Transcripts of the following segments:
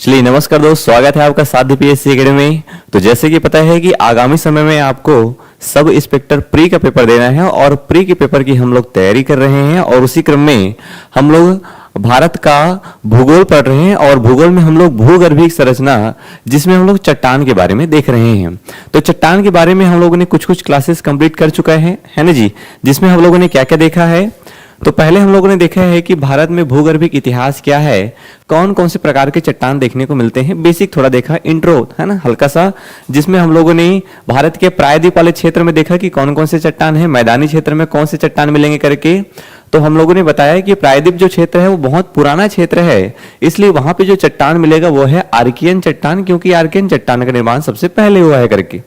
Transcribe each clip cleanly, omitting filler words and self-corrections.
चलिए नमस्कार दोस्त, स्वागत है आपका साध्य पीएससी एकेडमी में। तो जैसे कि पता है कि आगामी समय में आपको सब इंस्पेक्टर प्री का पेपर देना है और प्री के पेपर की हम लोग तैयारी कर रहे हैं और उसी क्रम में हम लोग भारत का भूगोल पढ़ रहे हैं और भूगोल में हम लोग भूगर्भीय संरचना जिसमें हम लोग चट्टान के बारे में देख रहे हैं। तो चट्टान के बारे में हम लोगों ने कुछ क्लासेस कंप्लीट कर चुका है ना जी, जिसमें हम लोगों ने क्या क्या देखा है। तो पहले हम लोगों ने देखा है कि भारत में भूगर्भिक इतिहास क्या है, कौन कौन से प्रकार के चट्टान देखने को मिलते हैं, बेसिक थोड़ा देखा, इंट्रो है ना हल्का सा, जिसमें हम लोगों ने भारत के प्रायद्वीप वाले क्षेत्र में देखा कि कौन कौन से चट्टान है, मैदानी क्षेत्र में कौन से चट्टान मिलेंगे करके। तो हम लोगों ने बताया कि प्रायद्वीप जो क्षेत्र है वो बहुत पुराना क्षेत्र है, इसलिए वहां पे जो चट्टान मिलेगा वो है आर्कियन चट्टान, क्योंकि आर्कियन चट्टान का निर्माण सबसे पहले हुआ है करके।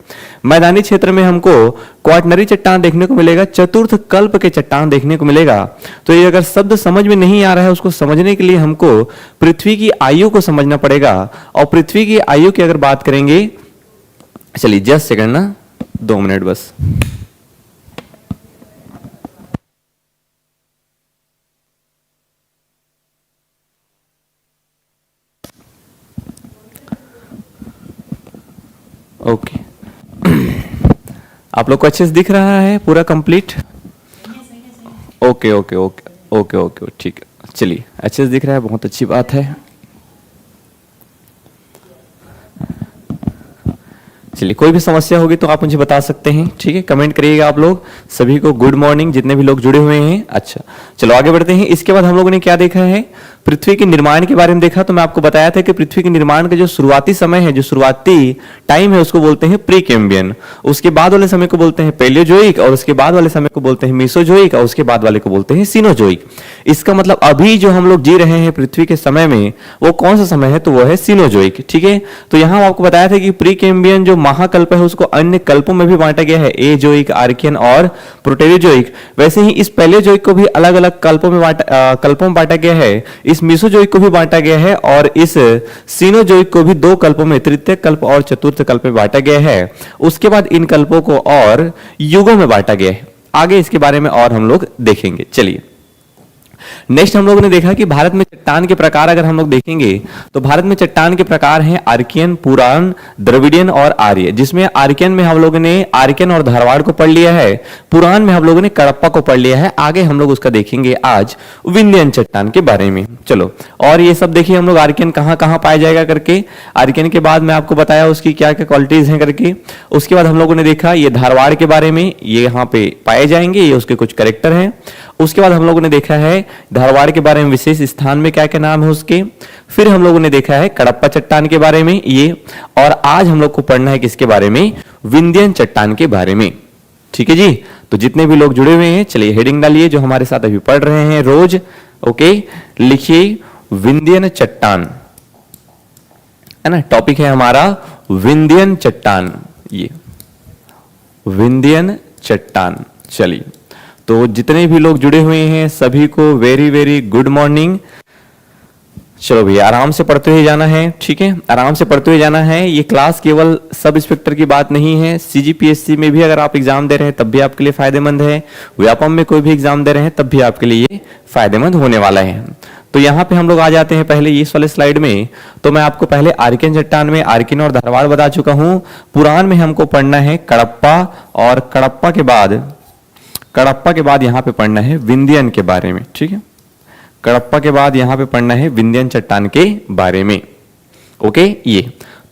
मैदानी क्षेत्र में हमको क्वाटनरी चट्टान देखने को मिलेगा, चतुर्थ कल्प के चट्टान देखने को मिलेगा। तो ये अगर शब्द समझ में नहीं आ रहा है, उसको समझने के लिए हमको पृथ्वी की आयु को समझना पड़ेगा। और पृथ्वी की आयु की अगर बात करेंगे, चलिए जस्ट सेकंड ना, 2 मिनट बस। ओके आप लोग को अच्छे से दिख रहा है पूरा complete? Okay okay okay okay okay ठीक है, चलिए अच्छे से दिख रहा है, बहुत अच्छी बात है। चलिए कोई भी समस्या होगी तो आप मुझे बता सकते हैं, ठीक है, कमेंट करिएगा आप लोग। सभी को गुड मॉर्निंग, जितने भी लोग जुड़े हुए हैं। अच्छा चलो आगे बढ़ते हैं। इसके बाद हम लोगों ने क्या देखा है, पृथ्वी के निर्माण के बारे में देखा। तो मैं आपको बताया था कि पृथ्वी के निर्माण का जो शुरुआती समय है, जो शुरुआती टाइम है, उसको बोलते हैं प्री कैम्बियन। उसके बाद वाले समय को बोलते हैं पैलियोजोइक, और उसके बाद वाले समय को बोलते हैं मेसोजोइक, और उसके बाद वाले को बोलते हैं सीनोजोइक। इसका मतलब अभी जो हम लोग जी रहे हैं पृथ्वी के समय में, वो कौन सा समय है, तो वो है सीनोजोइक। ठीक है, तो यहां आपको बताया था कि प्री कैम्बियन जो महाकल्प है उसको अन्य कल्पों में भी बांटा गया है, एजोइक, आर्कियन और प्रोटेरोजोइक। वैसे ही इस पैलियोजोइक को भी अलग अलग कल्पों में बांटा गया है, इस मेसोजोइक को भी बांटा गया है, और इस सीनोजोइक को भी 2 कल्पों में, तृतीय कल्प और चतुर्थ कल्प में बांटा गया है। उसके बाद इन कल्पों को और युगों में बांटा गया है। आगे इसके बारे में और हम लोग देखेंगे। चलिए नेक्स्ट हम लोगों ने देखा कि भारत में चट्टान के प्रकार अगर हम लोग देखेंगे तो भारत में चट्टान के प्रकार हैं आर्कियन, पुराण, द्रविडियन और आर्य। जिसमें आर्कियन में हम लोगों ने आर्कियन और धारवाड़ को पढ़ लिया है, पुराण में हम लोगों ने कडप्पा को पढ़ लिया है। आगे हम लोग उसका देखेंगे आज विंध्यन चट्टान के बारे में। चलो और ये सब देखिए हम लोग आर्कियन कहां कहां पाया जाएगा करके। आर्कियन के बाद मैं आपको बताया उसकी क्या क्या क्वालिटीज हैं करके। उसके बाद हम लोगों ने देखा ये धारवाड़ के बारे में, ये यहाँ पे पाए जाएंगे, ये उसके कुछ करेक्टर हैं। उसके बाद हम लोगों ने देखा है धारवाड़ के बारे में, विशेष स्थान में क्या क्या नाम है उसके। फिर हम लोगों ने देखा है कडप्पा चट्टान के बारे में ये, और आज हम लोग को पढ़ना है किसके बारे में, विंध्यन चट्टान के बारे में। ठीक है जी, तो जितने भी लोग जुड़े हुए हैं चलिए हेडिंग डालिए, जो हमारे साथ अभी पढ़ रहे हैं रोज। ओके लिखिए विंध्यन चट्टान, है ना, टॉपिक है हमारा विंध्यन चट्टान, ये विंध्यन चट्टान। चलिए तो जितने भी लोग जुड़े हुए हैं सभी को वेरी वेरी गुड मॉर्निंग। चलो भैया आराम से पढ़ते हुए जाना है, ठीक है, आराम से पढ़ते हुए जाना है। ये क्लास केवल सब इंस्पेक्टर की बात नहीं है, सीजीपीएससी में भी अगर आप एग्जाम दे रहे हैं तब भी आपके लिए फायदेमंद है, व्यापम में कोई भी एग्जाम दे रहे हैं तब भी आपके लिए ये फायदेमंद होने वाला है। तो यहाँ पे हम लोग आ जाते हैं पहले इस वाले स्लाइड में। तो मैं आपको पहले आर्कियन चट्टान में आर्कियन और धारवाड़ बता चुका हूं। पुराण में हमको पढ़ना है कडप्पा, और कडप्पा के बाद यहां पे पढ़ना है विंध्यन के बारे में। ठीक है, कडप्पा के बाद यहां पे पढ़ना है विंध्यन चट्टान के बारे में। ओके ये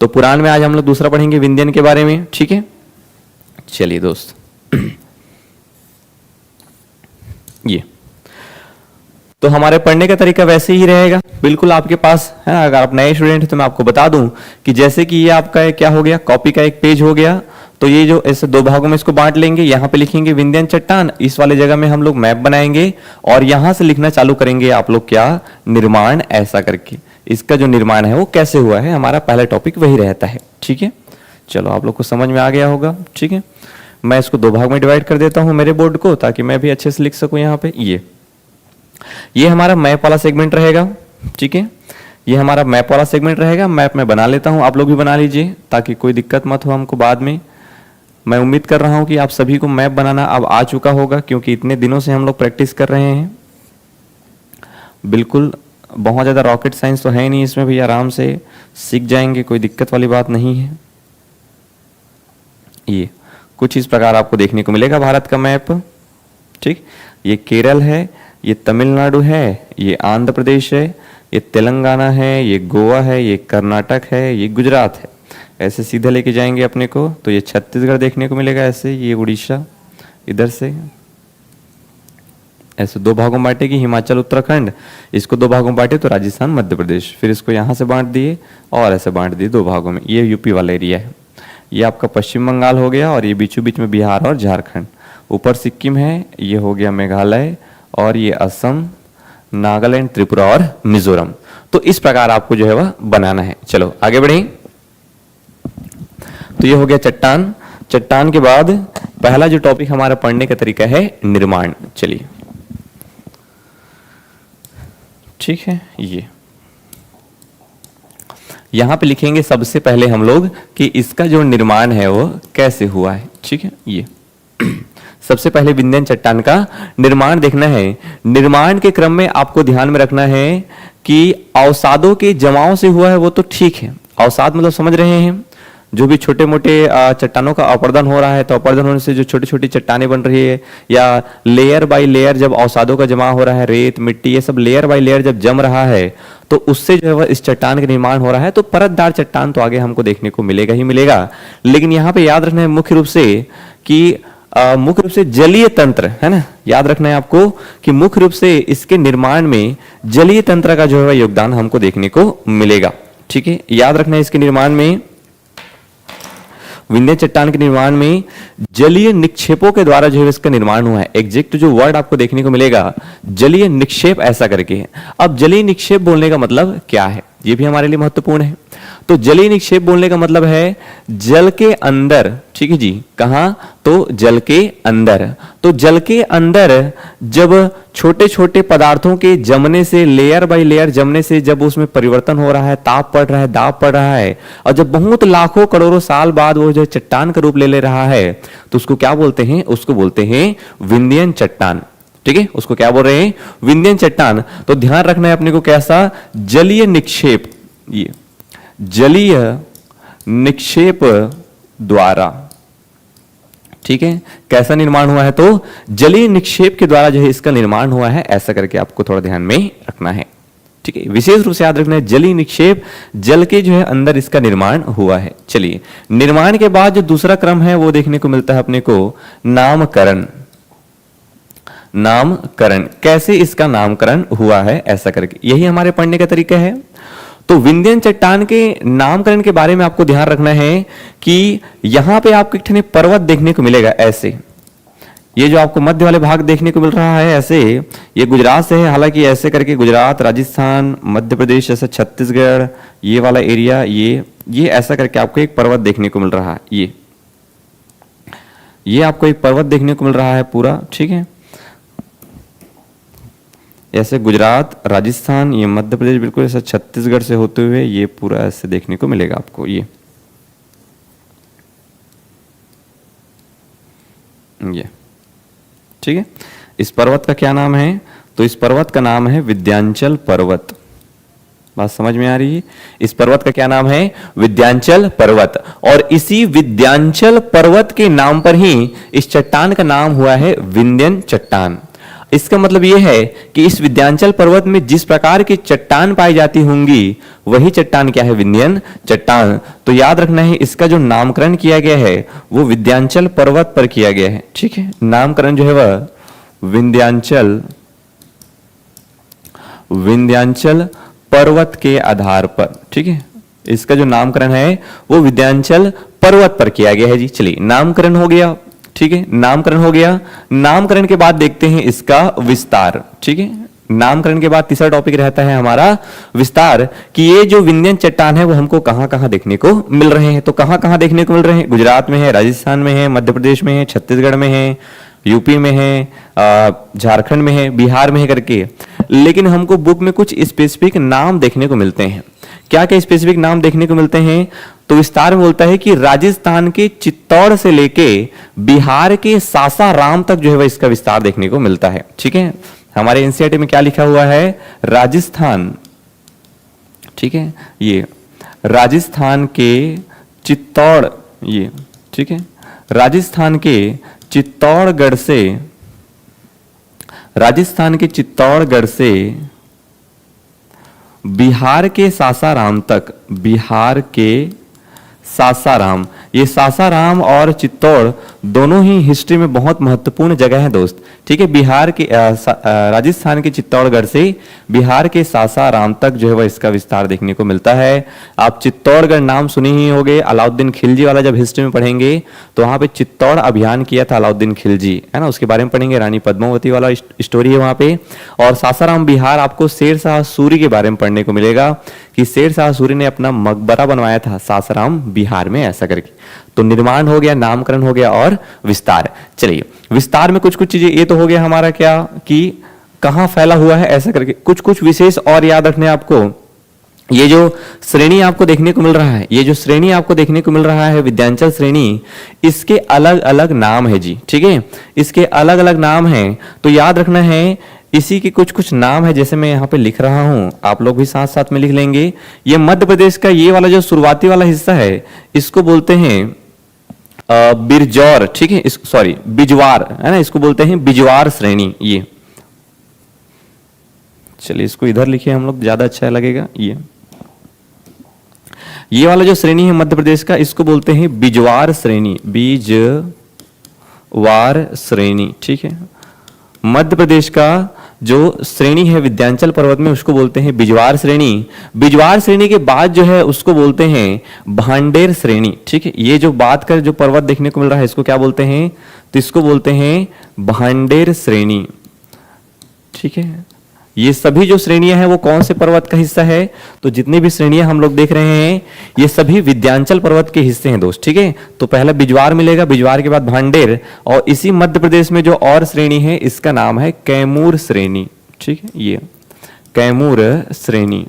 तो पुराण में आज हम लोग दूसरा पढ़ेंगे विंध्यन के बारे में। ठीक है चलिए दोस्त ये तो हमारे पढ़ने का तरीका वैसे ही रहेगा बिल्कुल आपके पास है। अगर आप नए स्टूडेंट हैं तो मैं आपको बता दूं कि जैसे कि ये आपका क्या हो गया, कॉपी का एक पेज हो गया, तो ये जो ऐसे 2 भागों में इसको बांट लेंगे। यहाँ पे लिखेंगे विंध्यन चट्टान, इस वाले जगह में हम लोग मैप बनाएंगे और यहां से लिखना चालू करेंगे आप लोग क्या, निर्माण, ऐसा करके। इसका जो निर्माण है वो कैसे हुआ है, हमारा पहला टॉपिक वही रहता है। ठीक है चलो आप लोग को समझ में आ गया होगा। ठीक है मैं इसको 2 भाग में डिवाइड कर देता हूं मेरे बोर्ड को, ताकि मैं भी अच्छे से लिख सकूं। यहाँ पे ये हमारा मैप वाला सेगमेंट रहेगा। ठीक है ये हमारा मैप वाला सेगमेंट रहेगा। मैप मैं बना लेता हूं, आप लोग भी बना लीजिए ताकि कोई दिक्कत मत हो हमको बाद में। मैं उम्मीद कर रहा हूं कि आप सभी को मैप बनाना अब आ चुका होगा, क्योंकि इतने दिनों से हम लोग प्रैक्टिस कर रहे हैं। बिल्कुल बहुत ज़्यादा रॉकेट साइंस तो है नहीं इसमें भी, आराम से सीख जाएंगे, कोई दिक्कत वाली बात नहीं है। ये कुछ इस प्रकार आपको देखने को मिलेगा भारत का मैप। ठीक, ये केरल है, ये तमिलनाडु है, ये आंध्र प्रदेश है, ये तेलंगाना है, ये गोवा है, ये कर्नाटक है, ये गुजरात है। ऐसे सीधे लेके जाएंगे अपने को तो ये छत्तीसगढ़ देखने को मिलेगा, ऐसे ये उड़ीसा इधर से, ऐसे दो भागों में बांटेगी हिमाचल उत्तराखंड, इसको दो भागों में बांटे तो राजस्थान मध्य प्रदेश, फिर इसको यहाँ से बांट दिए और ऐसे बांट दिए दो भागों में। ये यूपी वाला एरिया है, ये आपका पश्चिम बंगाल हो गया, और ये बीचों बीच में बिहार और झारखंड, ऊपर सिक्किम है, ये हो गया मेघालय, और ये असम, नागालैंड, त्रिपुरा और मिजोरम। तो इस प्रकार आपको जो है वह बनाना है। चलो आगे बढ़े। तो ये हो गया चट्टान। चट्टान के बाद पहला जो टॉपिक हमारा पढ़ने का तरीका है निर्माण। चलिए ठीक है, ये यहां पे लिखेंगे सबसे पहले हम लोग कि इसका जो निर्माण है वो कैसे हुआ है। ठीक है, ये सबसे पहले विंध्यन चट्टान का निर्माण देखना है। निर्माण के क्रम में आपको ध्यान में रखना है कि अवसादों के जमाव से हुआ है वो तो ठीक है। अवसाद मतलब समझ रहे हैं, जो भी छोटे मोटे चट्टानों का अपर्दन हो रहा है, तो अपर्दन होने से जो छोटी छोटी चट्टानें बन रही है, या लेयर बाय लेयर जब अवसादों का जमा हो रहा है, रेत मिट्टी ये सब लेयर बाय लेयर जब जम रहा है, तो उससे जो है वह इस चट्टान का निर्माण हो रहा है। तो परतदार चट्टान तो आगे हमको देखने को मिलेगा ही मिलेगा, लेकिन यहाँ पे याद रखना है मुख्य रूप से कि मुख्य रूप से जलीय तंत्र है ना, याद रखना है आपको कि मुख्य रूप से इसके निर्माण में जलीय तंत्र का जो है योगदान हमको देखने को मिलेगा। ठीक है, याद रखना है इसके निर्माण में, विंध्य चट्टान के निर्माण में जलीय निक्षेपों के द्वारा जो है इसका निर्माण हुआ है। एग्जैक्ट जो वर्ड आपको देखने को मिलेगा जलीय निक्षेप ऐसा करके है। अब जलीय निक्षेप बोलने का मतलब क्या है, ये भी हमारे लिए महत्वपूर्ण है। तो जलीय निक्षेप बोलने का मतलब है जल के अंदर। ठीक है जी, कहां, तो जल के अंदर। तो जल के अंदर जब छोटे छोटे पदार्थों के जमने से, लेयर बाय लेयर जमने से जब उसमें परिवर्तन हो रहा है, ताप पड़ रहा है, दाब पड़ रहा है, और जब बहुत लाखों करोड़ों साल बाद वो जो चट्टान का रूप ले ले रहा है, तो उसको क्या बोलते हैं, उसको बोलते हैं विंध्यन चट्टान। ठीक है, उसको क्या बोल रहे हैं, विंध्यन चट्टान। तो ध्यान रखना है अपने को कैसा, जलीय निक्षेप, ये जलीय निक्षेप द्वारा। ठीक है, कैसा निर्माण हुआ है, तो जलीय निक्षेप के द्वारा जो है इसका निर्माण हुआ है, ऐसा करके आपको थोड़ा ध्यान में रखना है। ठीक है, विशेष रूप से याद रखना है जलीय निक्षेप, जल के जो है अंदर इसका निर्माण हुआ है। चलिए, निर्माण के बाद जो दूसरा क्रम है वो देखने को मिलता है अपने को नामकरण। नामकरण, कैसे इसका नामकरण हुआ है, ऐसा करके, यही हमारे पढ़ने का तरीका है। तो विंध्यन चट्टान के नामकरण के बारे में आपको ध्यान रखना है कि यहां पे आपको एक ठने पर्वत देखने को मिलेगा ऐसे, ये जो आपको मध्य वाले भाग देखने को मिल रहा है ऐसे, ये गुजरात से है, हालांकि ऐसे करके गुजरात, राजस्थान, मध्य प्रदेश, ऐसे छत्तीसगढ़, ये वाला एरिया, ये ऐसा करके आपको एक पर्वत देखने को मिल रहा है। ये आपको एक पर्वत देखने को मिल रहा है पूरा। ठीक है, ऐसे गुजरात, राजस्थान, ये मध्य प्रदेश, बिल्कुल ऐसा छत्तीसगढ़ से होते हुए ये पूरा ऐसे देखने को मिलेगा आपको। ये ठीक है, इस पर्वत का क्या नाम है, तो इस पर्वत का नाम है विंध्याचल पर्वत। बात समझ में आ रही है, इस पर्वत का क्या नाम है, विंध्याचल पर्वत। और इसी विंध्याचल पर्वत के नाम पर ही इस चट्टान का नाम हुआ है विंध्यन चट्टान। इसका मतलब यह है कि इस विंध्याचल पर्वत में जिस प्रकार की चट्टान पाई जाती होंगी वही चट्टान क्या है, विंध्यन चट्टान। तो याद रखना है इसका जो नामकरण किया गया है वो विंध्याचल पर्वत पर किया गया है। ठीक है, नामकरण जो है वह विंध्याचल पर्वत के आधार पर। ठीक है, इसका जो नामकरण है वो विंध्याचल पर्वत पर किया गया है जी। चलिए, नामकरण हो गया। ठीक है, नामकरण हो गया। नामकरण के बाद देखते हैं इसका विस्तार। ठीक है, नामकरण के बाद तीसरा टॉपिक रहता है हमारा विस्तार, कि ये जो विंध्यन चट्टान है वो हमको कहां कहां देखने को मिल रहे हैं। तो कहां कहां देखने को मिल रहे हैं, गुजरात में है, राजस्थान में है, मध्य प्रदेश में है, छत्तीसगढ़ में है, यूपी में है, झारखंड में है, बिहार में है करके। लेकिन हमको बुक में कुछ स्पेसिफिक नाम देखने को मिलते हैं। क्या क्या स्पेसिफिक नाम देखने को मिलते हैं, तो विस्तार में बोलता है कि राजस्थान के चित्तौड़ से लेके बिहार के सासाराम तक जो है वह इसका विस्तार देखने को मिलता है। ठीक है, हमारे एनसीईआरटी में क्या लिखा हुआ है, राजस्थान ठीक है, ये राजस्थान के चित्तौड़, ये ठीक है, राजस्थान के चित्तौड़गढ़ से, राजस्थान के चित्तौड़गढ़ से बिहार के सासाराम तक, बिहार के सासाराम, ये सासाराम और चित्तौड़ दोनों ही हिस्ट्री में बहुत महत्वपूर्ण जगह है दोस्त, ठीक है। बिहार के राजस्थान के चित्तौड़गढ़ से बिहार के सासाराम तक जो है वह इसका विस्तार देखने को मिलता है। आप चित्तौड़गढ़ नाम सुने ही होंगे, अलाउद्दीन खिलजी वाला जब हिस्ट्री में पढ़ेंगे तो वहां पे चित्तौड़ अभियान किया था अलाउद्दीन खिलजी, है ना, उसके बारे में पढ़ेंगे। रानी पद्मावती वाला स्टोरी है वहां पे। और सासाराम बिहार आपको शेर शाह सूरी के बारे में पढ़ने को मिलेगा कि शेर शाह सूरी ने अपना मकबरा बनवाया था सासाराम बिहार में, ऐसा करके। तो निर्माण हो गया, नामकरण हो गया और विस्तार। चलिए विस्तार में कुछ कुछ चीजें, ये तो हो गया हमारा क्या कि कहां फैला हुआ है ऐसा करके। कुछ कुछ विशेष और याद रखने आपको, ये जो श्रेणी आपको देखने को मिल रहा है, ये जो श्रेणी आपको देखने को मिल रहा है विद्यांचल श्रेणी, इसके अलग अलग नाम है जी, ठीक है, इसके अलग अलग नाम हैं। तो याद रखना है इसी के कुछ कुछ नाम है, जैसे मैं यहाँ पे लिख रहा हूं, आप लोग भी साथ साथ में लिख लेंगे। ये मध्य प्रदेश का ये वाला जो शुरुआती वाला हिस्सा है इसको बोलते हैं बिरजौर, ठीक है, सॉरी बिजवार, है ना, इसको बोलते हैं बिजवार श्रेणी। ये चलिए इसको इधर लिखे हम लोग, ज्यादा अच्छा लगेगा। ये वाला जो श्रेणी है मध्य प्रदेश का, इसको बोलते हैं बिजवार श्रेणी, बिजवार श्रेणी, ठीक है। मध्य प्रदेश का जो श्रेणी है विद्यांचल पर्वत में उसको बोलते हैं बिजवार श्रेणी। बिजवार श्रेणी के बाद जो है उसको बोलते हैं भांडेर श्रेणी, ठीक है। ये जो बात कर जो पर्वत देखने को मिल रहा है इसको क्या बोलते हैं, तो इसको बोलते हैं भांडेर श्रेणी, ठीक है। ये सभी जो श्रेणियां हैं वो कौन से पर्वत का हिस्सा है, तो जितनी भी श्रेणियां हम लोग देख रहे हैं ये सभी विद्यांचल पर्वत के हिस्से हैं दोस्त, ठीक है। तो पहला बिजवार मिलेगा, बिजवार के बाद भांडेर, और इसी मध्य प्रदेश में जो और श्रेणी है इसका नाम है कैमूर श्रेणी, ठीक है, ये कैमूर श्रेणी।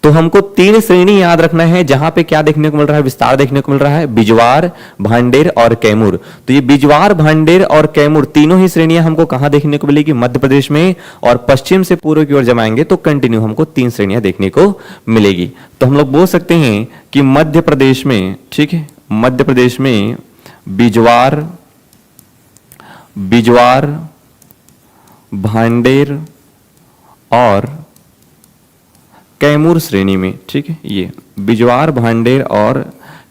तो हमको तीन श्रेणी याद रखना है जहां पे क्या देखने को मिल रहा है, विस्तार देखने को मिल रहा है, बिजवार, भांडेर और कैमूर। तो ये बिजवार, भांडेर और कैमूर तीनों ही श्रेणियां हमको कहां देखने को मिलेगी, मध्य प्रदेश में। और पश्चिम से पूर्व की ओर जमाएंगे तो कंटिन्यू हमको तीन श्रेणियां देखने को मिलेगी। तो हम लोग बोल सकते हैं कि मध्य प्रदेश में, ठीक है, मध्य प्रदेश में बिजवार, बिजवार, भांडेर और कैमूर श्रेणी में, ठीक है, ये बिजवार, भांडेर और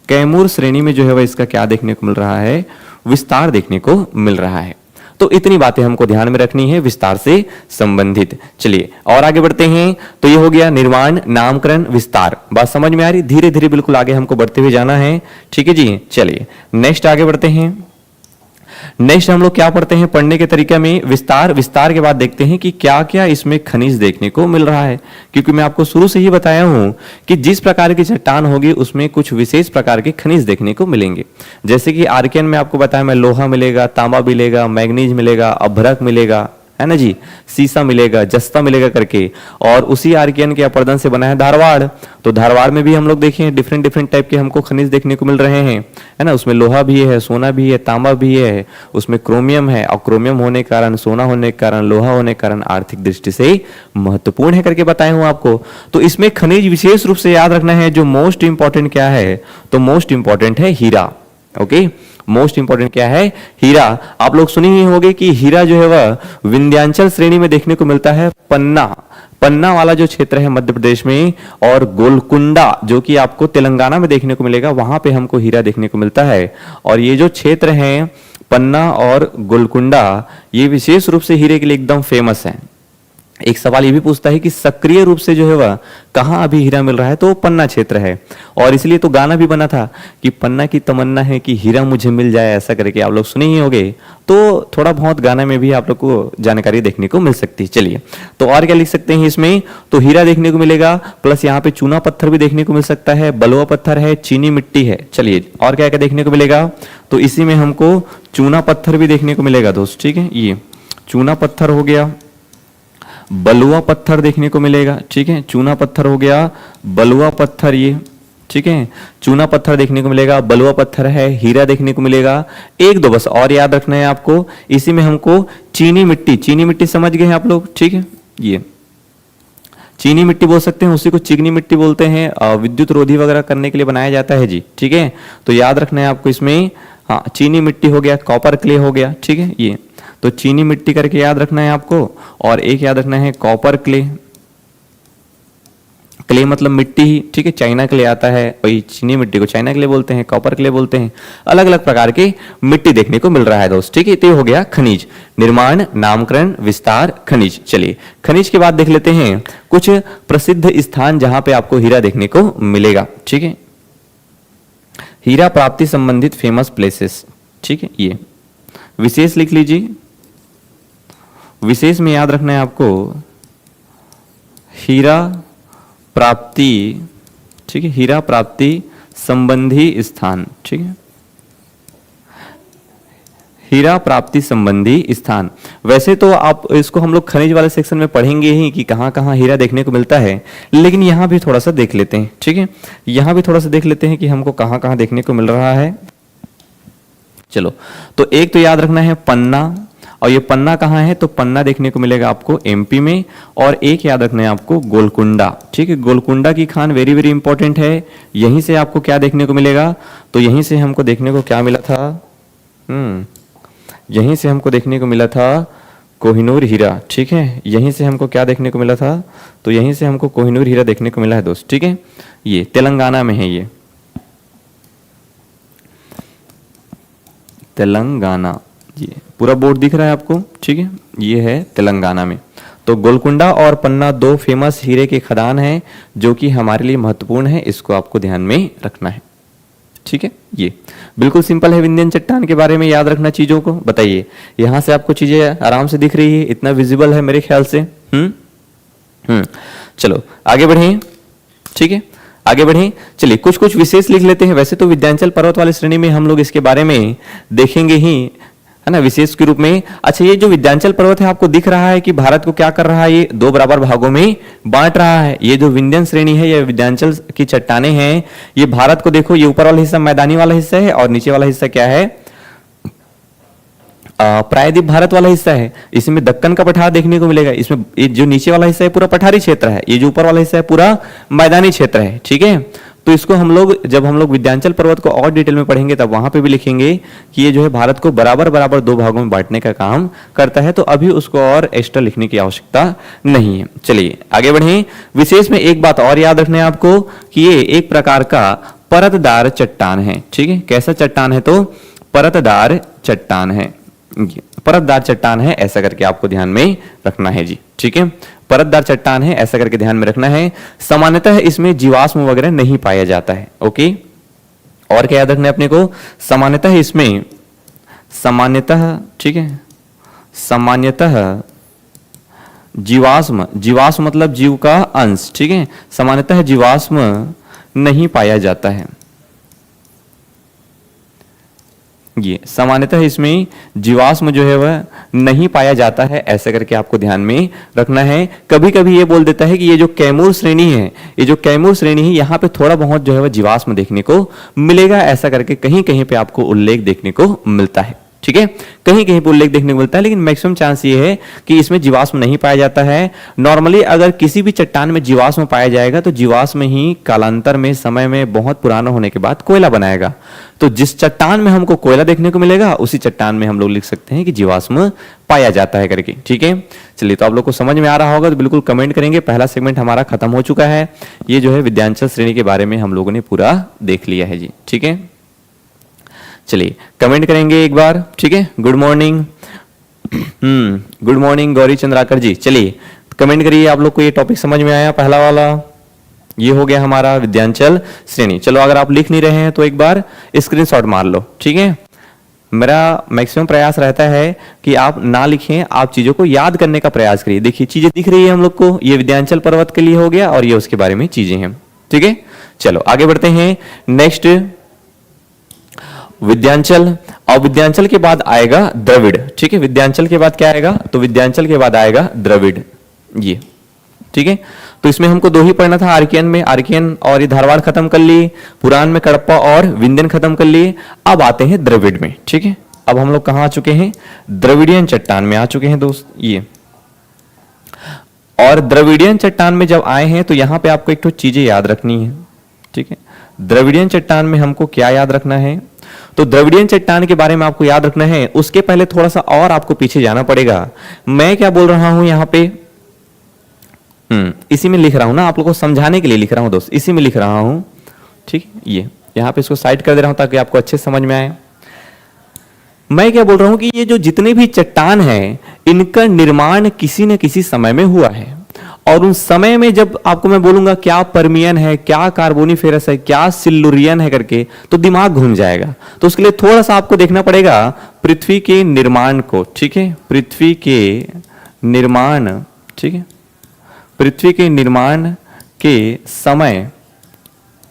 कैमूर श्रेणी में जो है वह इसका क्या देखने को मिल रहा है, विस्तार देखने को मिल रहा है। तो इतनी बातें हमको ध्यान में रखनी है विस्तार से संबंधित। चलिए और आगे बढ़ते हैं। तो ये हो गया निर्माण, नामकरण, विस्तार। बात समझ में आ रही, धीरे धीरे बिल्कुल आगे हमको बढ़ते हुए जाना है, ठीक है जी। चलिए नेक्स्ट आगे बढ़ते हैं। नेक्स्ट हम लोग क्या पढ़ते हैं पढ़ने के तरीके में, विस्तार। विस्तार के बाद देखते हैं कि क्या क्या इसमें खनिज देखने को मिल रहा है, क्योंकि मैं आपको शुरू से ही बताया हूं कि जिस प्रकार की चट्टान होगी उसमें कुछ विशेष प्रकार के खनिज देखने को मिलेंगे। जैसे कि आर्कियन में आपको बताया मैं, लोहा मिलेगा, तांबा मिलेगा, मैग्नीज मिलेगा, अभ्रक मिलेगा, है ना जी, सीसा मिलेगा, जस्ता मिलेगा करके। और उसी आर्कियन के अपरदन से बना है धारवाड़। तो धारवाड़ में भी हम लोग देखें डिफरेंट डिफरेंट टाइप के हमको खनिज देखने को मिल रहे हैं, है ना। उसमें लोहा भी है, सोना भी है, तांबा भी है, उसमें क्रोमियम है, और क्रोमियम होने के कारण, सोना होने के कारण, लोहा होने के कारण आर्थिक दृष्टि से महत्वपूर्ण है करके बताए हूं आपको। तो इसमें खनिज विशेष रूप से याद रखना है, जो मोस्ट इंपॉर्टेंट क्या है, तो मोस्ट इंपॉर्टेंट है हीरा। ओके, मोस्ट इंपॉर्टेंट क्या है, हीरा। आप लोग सुने ही होंगे कि हीरा जो है वह विंध्याचल श्रेणी में देखने को मिलता है, पन्ना, पन्ना वाला जो क्षेत्र है मध्य प्रदेश में, और गोलकुंडा जो कि आपको तेलंगाना में देखने को मिलेगा, वहां पे हमको हीरा देखने को मिलता है। और ये जो क्षेत्र है पन्ना और गोलकुंडा, ये विशेष रूप से हीरे के लिए एकदम फेमस है। एक सवाल ये भी पूछता है कि सक्रिय रूप से जो है वह कहां अभी हीरा मिल रहा है, तो पन्ना क्षेत्र है। और इसलिए तो गाना भी बना था कि पन्ना की तमन्ना है कि हीरा मुझे मिल जाए, ऐसा करके आप लोग सुने ही होंगे। तो थोड़ा बहुत गाने में भी आप लोग को जानकारी देखने को मिल सकती है। चलिए तो और क्या लिख सकते हैं इसमें, तो हीरा देखने को मिलेगा, प्लस यहाँ पे चूना पत्थर भी देखने को मिल सकता है, बलुआ पत्थर है, चीनी मिट्टी है। चलिए और क्या क्या देखने को मिलेगा, तो इसी में हमको चूना पत्थर भी देखने को मिलेगा दोस्त, ठीक है। ये चूना पत्थर हो गया, बलुआ पत्थर देखने को मिलेगा, ठीक है। चूना पत्थर हो गया, बलुआ पत्थर, ये ठीक है, चूना पत्थर देखने को मिलेगा, बलुआ पत्थर है, हीरा देखने को मिलेगा। एक दो बस और याद रखना है आपको, इसी में हमको चीनी मिट्टी, चीनी मिट्टी समझ गए हैं आप लोग, ठीक है। ये चीनी मिट्टी बोल सकते हैं, उसी को चिकनी मिट्टी बोलते हैं, विद्युत रोधी वगैरह करने के लिए बनाया जाता है जी। ठीक है, तो याद रखना है आपको इसमें, हाँ चीनी मिट्टी हो गया, कॉपर क्ले हो गया। ठीक है, ये तो चीनी मिट्टी करके याद रखना है आपको, और एक याद रखना है कॉपर क्ले। क्ले मतलब मिट्टी ही, ठीक है, चाइना क्ले आता है, वही चीनी मिट्टी को चाइना क्ले बोलते हैं, कॉपर क्ले बोलते हैं। अलग अलग प्रकार के मिट्टी देखने को मिल रहा है दोस्त। ठीक है, तो ये हो गया खनिज, निर्माण, नामकरण, विस्तार, खनिज। चलिए खनिज के बाद देख लेते हैं कुछ प्रसिद्ध स्थान जहां पे आपको हीरा देखने को मिलेगा। ठीक है, हीरा प्राप्ति संबंधित फेमस प्लेसेस। ठीक है, ये विशेष लिख लीजिए, विशेष में याद रखना है आपको हीरा प्राप्ति। ठीक है, हीरा प्राप्ति संबंधी स्थान। ठीक है, हीरा प्राप्ति संबंधी स्थान। वैसे तो आप इसको हम लोग खनिज वाले सेक्शन में पढ़ेंगे ही कि कहां कहां हीरा देखने को मिलता है, लेकिन यहां भी थोड़ा सा देख लेते हैं। ठीक है, यहां भी थोड़ा सा देख लेते हैं कि हमको कहां कहां देखने को मिल रहा है। चलो, तो एक तो याद रखना है पन्ना, और ये पन्ना कहाँ है, तो पन्ना देखने को मिलेगा आपको एमपी में। और एक याद रखना है आपको गोलकुंडा। ठीक है, गोलकुंडा की खान वेरी वेरी इंपॉर्टेंट है। यहीं से आपको क्या देखने को मिलेगा, तो यहीं से हमको देखने को क्या मिला था, यहीं से हमको देखने को मिला था कोहिनूर हीरा। ठीक है, यहीं से हमको क्या देखने को मिला था, तो यहीं से हमको कोहिनूर हीरा देखने को मिला है दोस्त। ठीक है, ये तेलंगाना में है, ये तेलंगाना, ये पूरा बोर्ड दिख रहा है आपको। ठीक है, ये है तेलंगाना में। तो गोलकुंडा और पन्ना दो फेमस हीरे के खदान हैं जो कि हमारे लिए महत्वपूर्ण है, इसको आपको ध्यान में रखना है। ठीक है, ये बिल्कुल सिंपल है विंध्यन चट्टान के बारे में याद रखना चीजों को। बताइए, यहां से आपको चीजें आराम से दिख रही है, इतना विजिबल है मेरे ख्याल से। चलो आगे बढ़े। ठीक है, आगे बढ़े। चलिए कुछ कुछ विशेष लिख लेते हैं। वैसे तो विंध्याचल पर्वत वाली श्रेणी में हम लोग इसके बारे में देखेंगे ही, है ना, विशेष के रूप में। अच्छा, ये जो विंध्याचल पर्वत है आपको दिख रहा है कि भारत को क्या कर रहा है, ये दो बराबर भागों में बांट रहा है। ये जो विंध्यन श्रेणी है, ये विंध्याचल की चट्टानें हैं, ये भारत को देखो, ये ऊपर वाला हिस्सा मैदानी वाला हिस्सा है और नीचे वाला हिस्सा क्या है, प्रायद्वीप भारत वाला हिस्सा है। इसमें दक्कन का पठार देखने को मिलेगा। इसमें ये जो नीचे वाला हिस्सा है पूरा पठारी क्षेत्र है, ये जो ऊपर वाला हिस्सा है पूरा मैदानी क्षेत्र है। ठीक है, तो इसको हम लोग जब हम लोग विंध्याचल पर्वत को और डिटेल में पढ़ेंगे तब वहां पे भी लिखेंगे कि ये जो है भारत को बराबर बराबर दो भागों में बांटने का काम करता है। तो अभी उसको और एक्स्ट्रा लिखने की आवश्यकता नहीं है। चलिए आगे बढ़े। विशेष में एक बात और याद रखना है आपको कि ये एक प्रकार का परतदार चट्टान है। ठीक है, कैसा चट्टान है, तो परतदार चट्टान है, परतदार चट्टान है, ऐसा करके आपको ध्यान में रखना है जी। ठीक है, परतदार चट्टान है, ऐसा करके ध्यान में रखना है। सामान्यतः इसमें जीवाश्म वगैरह नहीं पाया जाता है। ओके, और क्या याद रखना है अपने को, सामान्यतः इसमें, सामान्यतः, ठीक है, सामान्यतः जीवाश्म, जीवाश्म मतलब जीव का अंश। ठीक है, सामान्यतः जीवाश्म नहीं पाया जाता है। ये सामान्यतः इसमें जीवाश्म जो है वह नहीं पाया जाता है, ऐसा करके आपको ध्यान में रखना है। कभी कभी ये बोल देता है कि ये जो कैमूर श्रेणी है, ये जो कैमूर श्रेणी है, यहाँ पे थोड़ा बहुत जो है वह जीवाश्म देखने को मिलेगा, ऐसा करके कहीं कहीं पे आपको उल्लेख देखने को मिलता है। ठीक है, कहीं कहीं पर उल्लेख देखने को मिलता है, लेकिन मैक्सिमम चांस ये है कि इसमें जीवाश्म नहीं पाया जाता है। नॉर्मली अगर किसी भी चट्टान में जीवाश्म पाया जाएगा तो जीवाश्म ही कालांतर में, समय में बहुत पुराना होने के बाद कोयला बनाएगा। तो जिस चट्टान में हमको कोयला देखने को मिलेगा उसी चट्टान में हम लोग लिख सकते हैं कि जीवाश्म पाया जाता है करके। ठीक है, चलिए, तो आप लोग को समझ में आ रहा होगा तो बिल्कुल कमेंट करेंगे। पहला सेगमेंट हमारा खत्म हो चुका है। ये जो है विंध्याचल श्रेणी के बारे में हम लोगों ने पूरा देख लिया है जी। ठीक है, चलिए कमेंट करेंगे एक बार। ठीक है, good morning, good morning Gauri Chandrakar ji. चलिए कमेंट करिए, आप लोग को ये टॉपिक समझ में आया। पहला वाला ये हो गया हमारा विंध्याचल श्रेणी। चलो, अगर आप लिख नहीं रहे हैं तो एक बार स्क्रीनशॉट मार लो। ठीक है, मेरा मैक्सिमम प्रयास रहता है कि आप ना लिखें, आप चीजों को याद करने का प्रयास करिए। देखिए चीजें दिख रही है हम लोग को, ये विंध्याचल पर्वत के लिए हो गया और ये उसके बारे में चीजें हैं। ठीक है, चलो आगे बढ़ते हैं। नेक्स्ट विंध्याचल, और विंध्याचल के बाद आएगा द्रविड़। ठीक है, विंध्याचल के बाद क्या आएगा, तो विंध्याचल के बाद आएगा द्रविड़। ये ठीक है, तो इसमें हमको दो ही पढ़ना था। आर्कियन में आर्कियन और ये धारवाड़ खत्म कर लिए, पुराण में कडप्पा और विंध्यन खत्म कर लिए। अब आते हैं द्रविड़ में। ठीक है, अब हम लोग कहां आ चुके हैं, द्रविडियन चट्टान में आ चुके हैं दोस्त। ये और द्रविडियन चट्टान में जब आए हैं तो यहां पे आपको एक तो चीजें याद रखनी है, ठीक है। द्रविडियन चट्टान में हमको क्या याद रखना है, तो द्रविडियन चट्टान के बारे में आपको याद रखना है। उसके पहले थोड़ा सा और आपको पीछे जाना पड़ेगा। मैं क्या बोल रहा हूं यहां पे, इसी में लिख रहा हूं ना, आप लोगों को समझाने के लिए लिख रहा हूं दोस्त, इसी में लिख रहा हूं, ठीक। ये यहां पे इसको साइड कर दे रहा हूं ताकि आपको अच्छे समझ में आए। मैं क्या बोल रहा हूं कि ये जो जितने भी चट्टान हैं इनका निर्माण किसी न किसी समय में हुआ है, और उन समय में जब आपको मैं बोलूंगा क्या पर्मियन है, क्या कार्बोनिफेरस है, क्या सिल्लुरियन है करके, तो दिमाग घूम जाएगा। तो उसके लिए थोड़ा सा आपको देखना पड़ेगा पृथ्वी के निर्माण को, ठीक है। पृथ्वी के निर्माण, ठीक है, पृथ्वी के निर्माण के समय,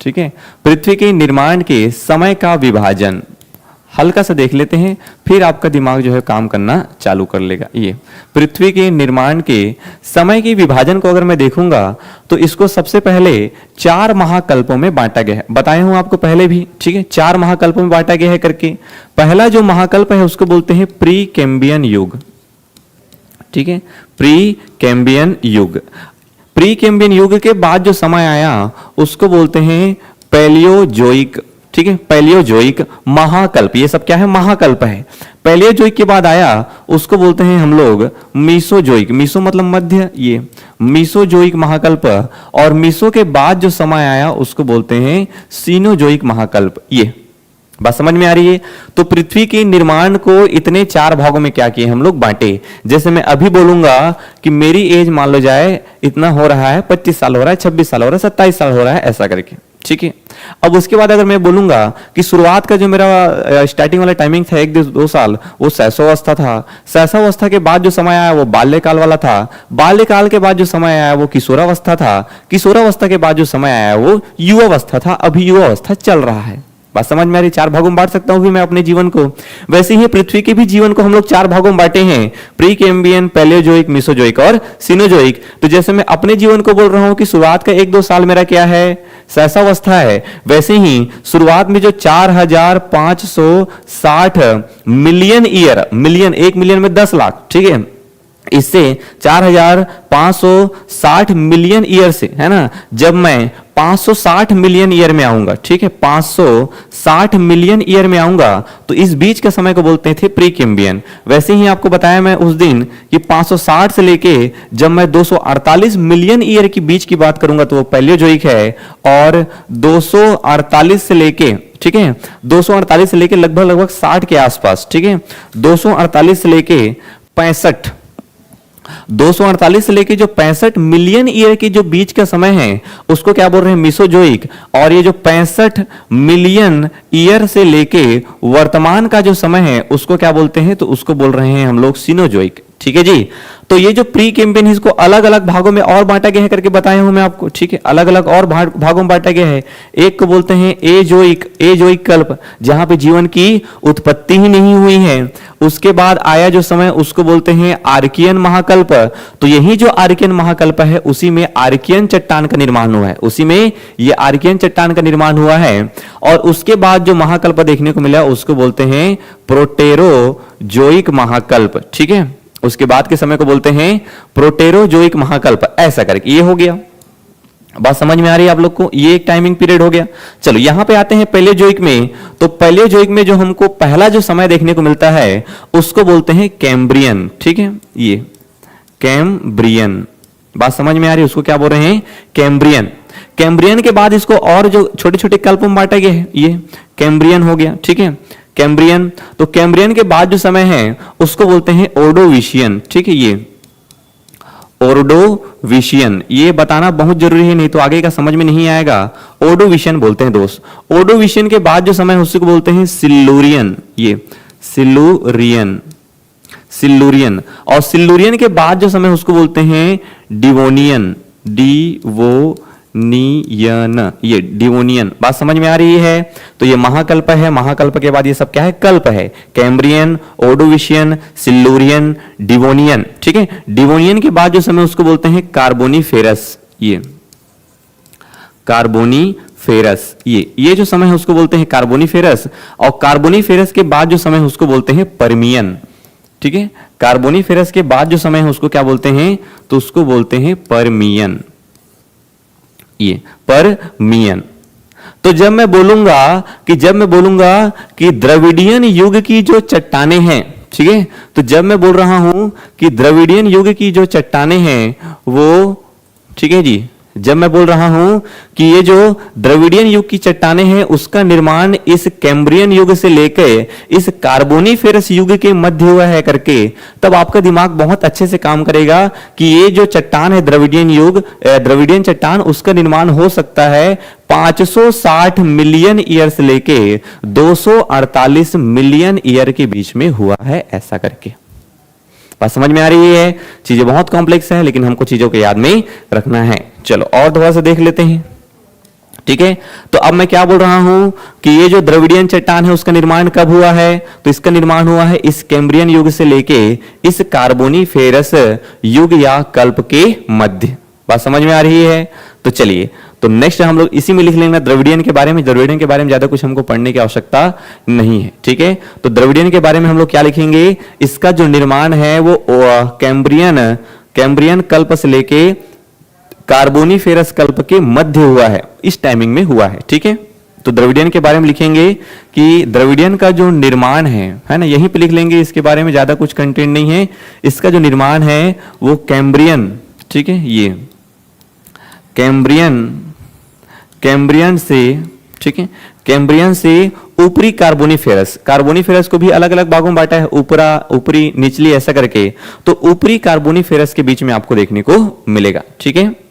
ठीक है, पृथ्वी के निर्माण के समय का विभाजन हल्का सा देख लेते हैं, फिर आपका दिमाग जो है काम करना चालू कर लेगा। ये पृथ्वी के निर्माण के समय के विभाजन को अगर मैं देखूंगा तो इसको सबसे पहले 4 महाकल्पों में बांटा गया है। बताया हूं आपको पहले भी, ठीक है, 4 महाकल्पों में बांटा गया है करके। पहला जो महाकल्प है उसको बोलते हैं प्री कैम्बियन युग, ठीक है, प्री कैम्बियन युग। प्री कैम्बियन युग के बाद जो समय आया उसको बोलते हैं पैलियोजोइक, ठीक है, पैलियोजोइक महाकल्प। ये सब क्या है, महाकल्प है। पैलियोजोइक के बाद आया उसको बोलते हैं हम लोग मीसोजोइक, मीसो मतलब मध्य, ये मीसोजोइक महाकल्प। और मीसो के बाद जो समय आया उसको बोलते हैं सीनोजोइक महाकल्प। ये बात समझ में आ रही है। तो पृथ्वी के निर्माण को इतने 4 भागों में क्या किए हम लोग, बांटे। जैसे मैं अभी बोलूंगा कि मेरी एज मान लो जाए इतना हो रहा है, 25 साल हो रहा है, 26 साल हो रहा है, 27 साल हो रहा है, ऐसा करके, ठीक है। अब उसके बाद अगर मैं बोलूंगा कि शुरुआत का जो मेरा स्टार्टिंग वाला टाइमिंग था 1-2 साल, वो शैशवावस्था था। शैशवावस्था के बाद जो समय आया वो बाल्यकाल वाला था। बाल्यकाल के बाद जो समय आया वो किशोरावस्था था। किशोरावस्था के बाद जो समय आया वो युवावस्था था। अभी युवावस्था चल रहा है। बात समझ में आ रही। 4 भागों में बांट सकता हूं भी मैं अपने जीवन को। वैसे ही पृथ्वी के भी जीवन को हम लोग 4 भागों में बांटे हैं, प्री कैम्बियन, पैलियोजोइक, मीसोजोइक और सिनोजोइक। तो जैसे मैं अपने जीवन को बोल रहा हूं कि शुरुआत का 1-2 साल मेरा क्या है, शैशवावस्था है, वैसे ही शुरुआत में जो 4560 मिलियन ईयर, मिलियन 1 मिलियन में 10 लाख, ठीक है, इससे 4560 मिलियन ईयर से, है ना, जब मैं 560 मिलियन ईयर में आऊंगा, ठीक है, 560 मिलियन ईयर में आऊंगा, तो इस बीच के समय को बोलते थे प्री कैम्बियन। वैसे ही आपको बताया मैं उस दिन कि 560 से लेके जब मैं 248 मिलियन ईयर की बीच की बात करूंगा तो वो पैलियोजोइक है। और 248 से लेके, ठीक है, 248 से लेके लगभग 60 के आसपास, ठीक है, 248 से लेके 65, 248 से लेके जो 65 मिलियन ईयर की जो बीच का समय है उसको क्या बोल रहे हैं, मीसोजोइक। और ये जो 65 मिलियन ईयर से लेके वर्तमान का जो समय है उसको क्या बोलते हैं, तो उसको बोल रहे हैं हम लोग सिनोजोइक। ठीक है जी। तो ये जो प्री कैम्बियन है इसको अलग अलग भागों में और बांटा गया है करके बताया हूं मैं आपको, ठीक है, अलग अलग और भागों में बांटा गया है। एक को बोलते हैं एजोइक, एजोइक कल्प, जहां पे जीवन की उत्पत्ति ही नहीं हुई है। उसके बाद आया जो समय उसको बोलते हैं आर्कियन महाकल्प। तो यही जो आर्कियन महाकल्प है उसी में आर्कियन चट्टान का निर्माण हुआ है, उसी में ये आर्कियन चट्टान का निर्माण हुआ है। और उसके बाद जो महाकल्प देखने को मिला उसको बोलते हैं प्रोटेरोजोइक महाकल्प। ठीक है, उसके बाद के समय को बोलते हैं प्रोटेरोजोइक महाकल्प। ऐसा करके ये हो गया। बात समझ में आ रही है आप लोग को, ये एक टाइमिंग पीरियड हो गया। चलो यहां पे आते हैं पैलियोजोइक में। तो पैलियोजोइक में जो हमको पहला जो समय देखने को मिलता है उसको बोलते हैं कैम्ब्रियन। ठीक है, ये कैम्ब्रियन, बात समझ में आ रही है, उसको क्या बोल रहे हैं, कैम्ब्रियन। कैम्ब्रियन के बाद इसको और जो छोटे छोटे कल्प में बांटा गया है ये कैम्ब्रियन हो गया। ठीक है, कैम्ब्रियन। तो कैम्ब्रियन के बाद जो समय है उसको बोलते हैं ओर्डोविशियन। ठीक है, ये ओर्डोविशियन, ये बताना बहुत जरूरी है, नहीं तो आगे का समझ में नहीं आएगा। ओर्डोविशियन बोलते हैं दोस्त। ओर्डोविशियन के बाद जो समय है उसको बोलते हैं सिल्लूरियन। ये सिल्लूरियन, सिल्लूरियन। और सिल्लूरियन के बाद जो समय उसको बोलते हैं डिवोनियन, डिवोनियन, ये डिवोनियन। बात समझ में आ रही है। तो ये महाकल्प है, महाकल्प के बाद ये सब क्या है, कल्प है। Cambrian, Ordovician, Silurian, Devonian. ठीक है, डिवोनियन के बाद जो समय उसको बोलते हैं कार्बोनिफेरस। ये कार्बोनिफेरस, ये जो समय है उसको बोलते हैं कार्बोनिफेरस। और कार्बोनिफेरस के बाद जो समय है उसको बोलते हैं पर्मियन। ठीक है, कार्बोनिफेरस के बाद जो समय है उसको क्या बोलते हैं, तो उसको बोलते हैं पर्मियन, ये पर्मियन। तो जब मैं बोलूंगा कि द्रविडियन युग की जो चट्टानें हैं, ठीक है, तो जब मैं बोल रहा हूं कि द्रविडियन युग की जो चट्टानें हैं वो, ठीक है जी, जब मैं बोल रहा हूं कि ये जो द्रविडियन युग की चट्टानें हैं उसका निर्माण इस कैम्ब्रियन युग से लेकर इस कार्बोनिफेरस युग के मध्य हुआ है करके, तब आपका दिमाग बहुत अच्छे से काम करेगा कि ये जो चट्टान है द्रविडियन चट्टान, उसका निर्माण हो सकता है 560 मिलियन ईयर से लेके 248 मिलियन ईयर के बीच में हुआ है, ऐसा करके। बात समझ में आ रही है? चीजें बहुत कॉम्प्लेक्स है लेकिन हमको चीजों को याद में रखना है। चलो और थोड़ा सा देख लेते हैं, ठीक है। तो अब मैं क्या बोल रहा हूं कि ये जो द्रविडियन चट्टान है उसका निर्माण कब हुआ है, तो इसका निर्माण हुआ है इस कैम्ब्रियन युग से लेके इस कार्बोनिफेरस युग या कल्प के मध्य। बात समझ में आ रही है? तो चलिए, तो नेक्स्ट हम लोग इसी में लिख लेंगे द्रविडियन के बारे में। द्रविडियन के बारे में ज्यादा कुछ हमको पढ़ने की आवश्यकता नहीं है, ठीक है। तो द्रविडियन के बारे में हम लोग क्या लिखेंगे, इसका जो निर्माण है वो कैम्ब्रियन कल्प से लेके कार्बोनिफेरस कल्प के मध्य हुआ है, इस टाइमिंग में हुआ है, ठीक है। तो द्रविडियन के बारे में लिखेंगे कि द्रविडियन का जो निर्माण है ना, यहीं पे लिख लेंगे, इसके बारे में ज्यादा कुछ कंटेंट नहीं है। इसका जो निर्माण है वो कैम्ब्रियन, ठीक है, ये कैम्ब्रियन से, ठीक है, कैम्ब्रियन से ऊपरी कार्बोनिफेरस को भी अलग अलग भागों में बांटा है, ऊपरी निचली ऐसा करके। तो ऊपरी कार्बोनिफेरस के बीच में आपको देखने को मिलेगा, ठीक है।